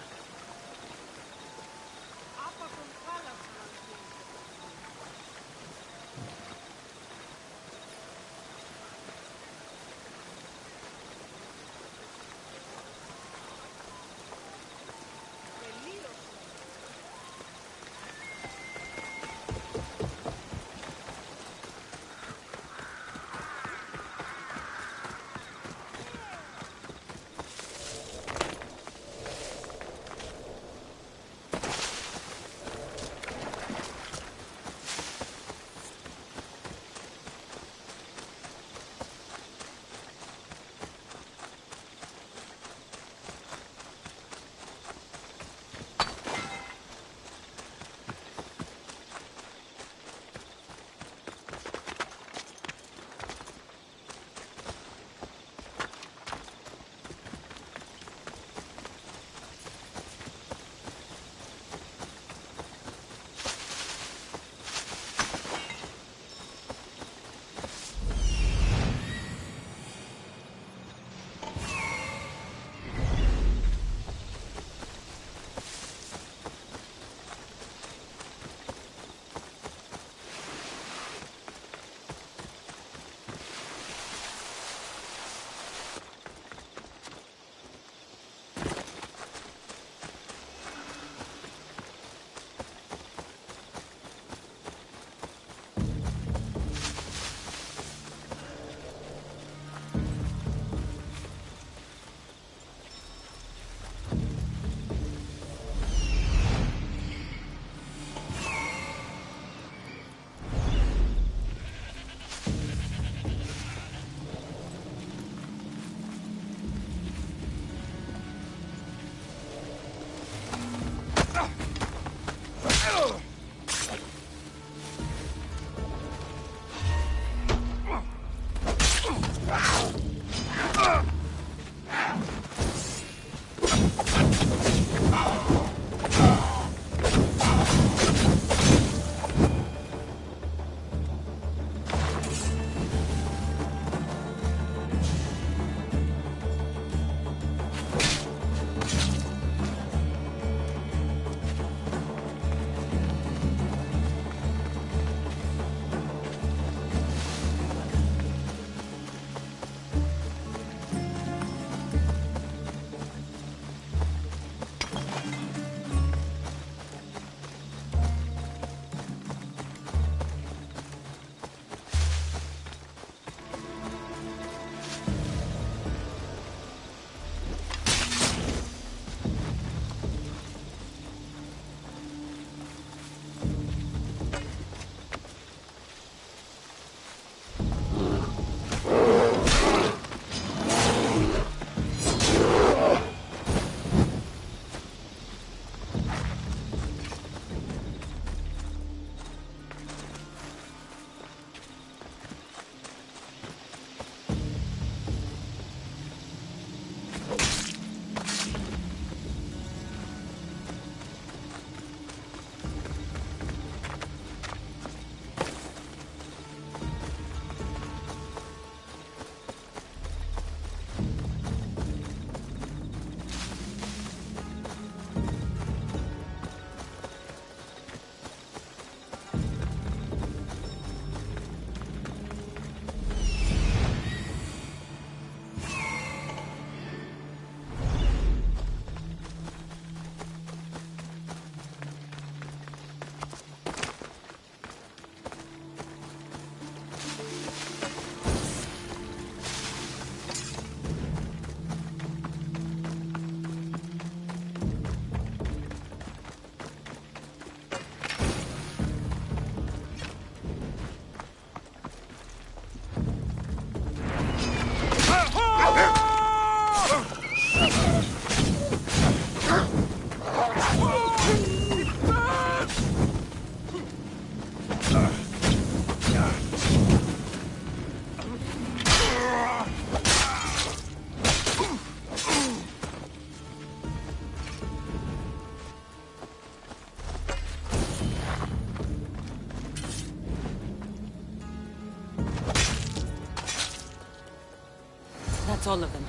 Speaker 4: That's all of them.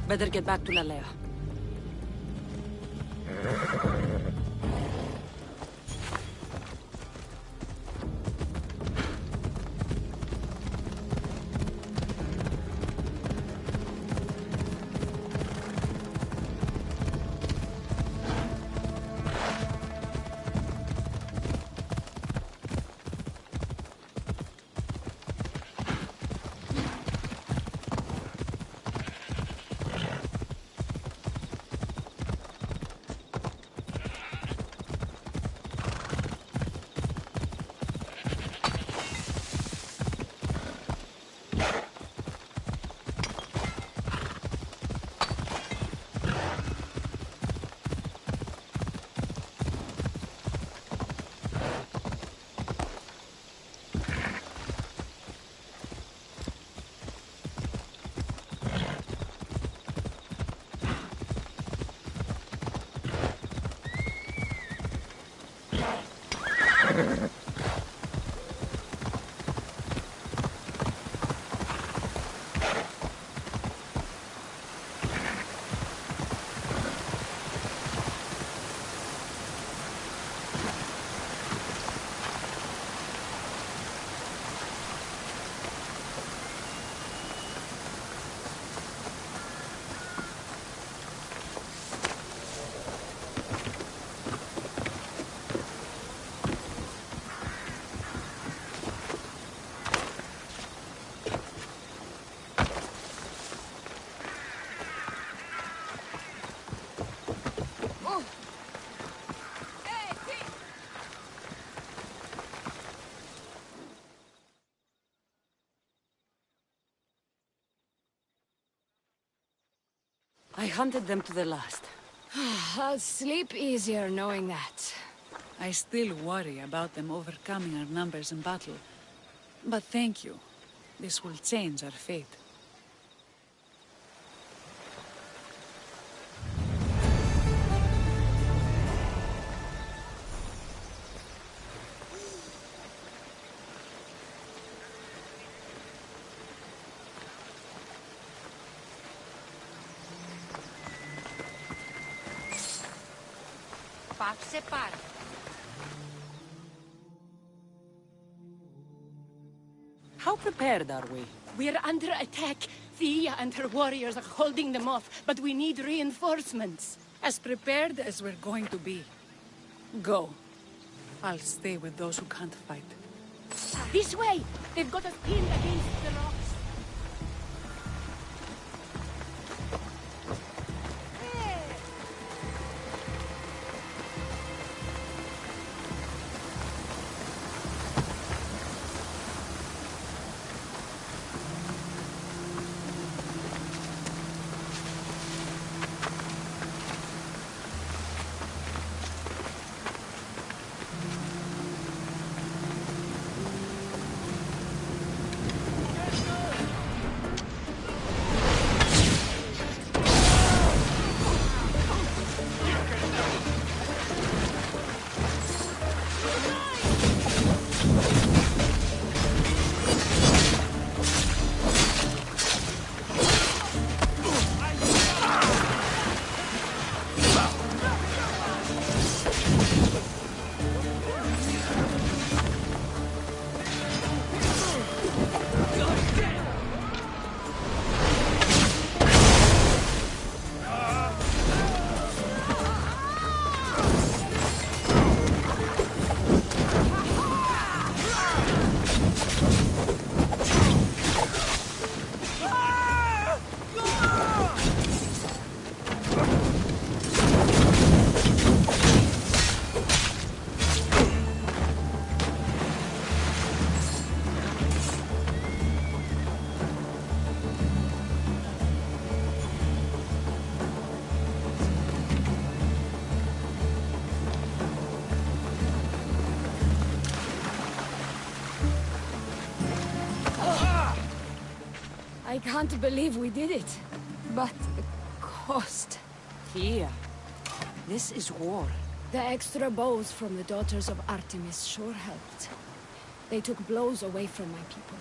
Speaker 4: Better get back to Lalea. I hunted them to the last.
Speaker 13: I'll sleep easier knowing that.
Speaker 11: I still worry about them overcoming our numbers in battle. But thank you. This will change our fate.
Speaker 4: How prepared are we?
Speaker 13: We're under attack. Thea and her warriors are holding them off, but we need reinforcements.
Speaker 11: As prepared as we're going to be. Go. I'll stay with those who can't fight.
Speaker 13: This way! They've got us pinned against the rocks. I can't believe we did it. But the cost...
Speaker 4: Thea, this is war.
Speaker 13: The extra bows from the daughters of Artemis sure helped. They took blows away from my people.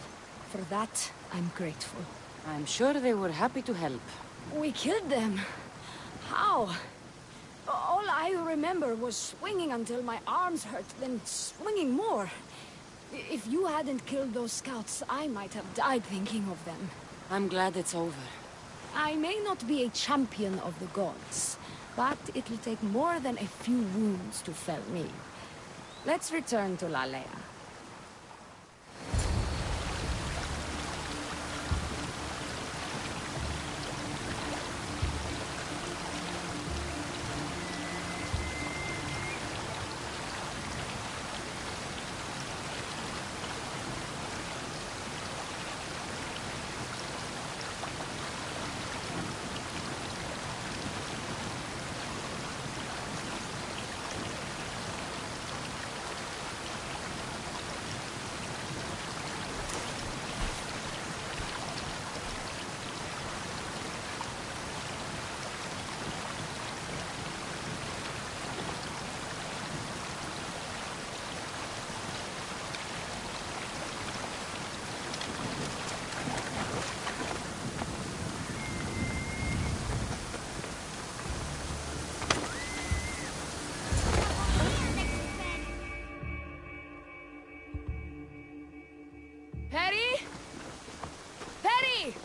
Speaker 13: For that, I'm grateful.
Speaker 4: I'm sure they were happy to help.
Speaker 13: We killed them. How? All I remember was swinging until my arms hurt, then swinging more. If you hadn't killed those scouts, I might have died thinking of them.
Speaker 4: I'm glad it's over.
Speaker 13: I may not be a champion of the gods, but it'll take more than a few wounds to fell me. Let's return to Lalea.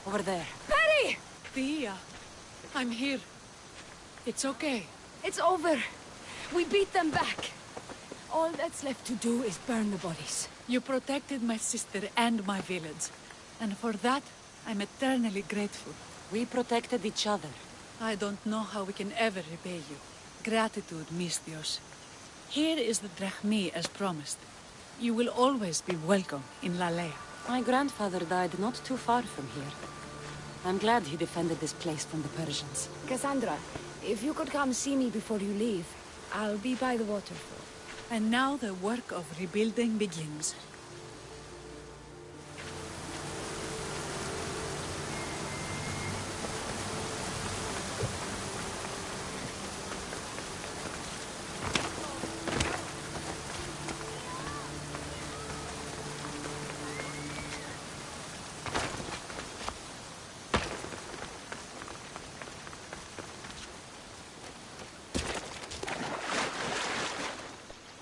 Speaker 4: Over there.
Speaker 13: Perry!
Speaker 11: Thea, I'm here. It's okay.
Speaker 13: It's over. We beat them back. All that's left to do is burn the bodies.
Speaker 11: You protected my sister and my village. And for that, I'm eternally grateful.
Speaker 4: We protected each other.
Speaker 11: I don't know how we can ever repay you. Gratitude, Misthios. Here is the drachmi as promised. You will always be welcome in Lalea.
Speaker 4: My grandfather died not too far from here. I'm glad he defended this place from the Persians.
Speaker 13: Cassandra, if you could come see me before you leave, I'll be by the waterfall.
Speaker 11: And now the work of rebuilding begins.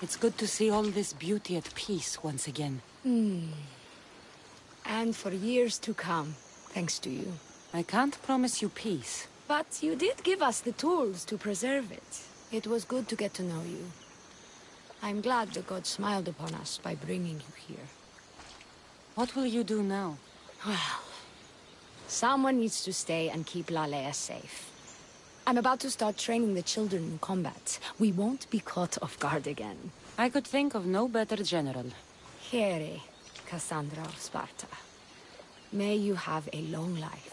Speaker 4: It's good to see all this beauty at peace once again.
Speaker 13: And for years to come, thanks to you.
Speaker 4: I can't promise you peace.
Speaker 13: But you did give us the tools to preserve it. It was good to get to know you. I'm glad the gods smiled upon us by bringing you here.
Speaker 4: What will you do now?
Speaker 13: Well, someone needs to stay and keep Lalea safe. I'm about to start training the children in combat. We won't be caught off guard again.
Speaker 4: I could think of no better general.
Speaker 13: Here, Cassandra of Sparta. May you have a long life.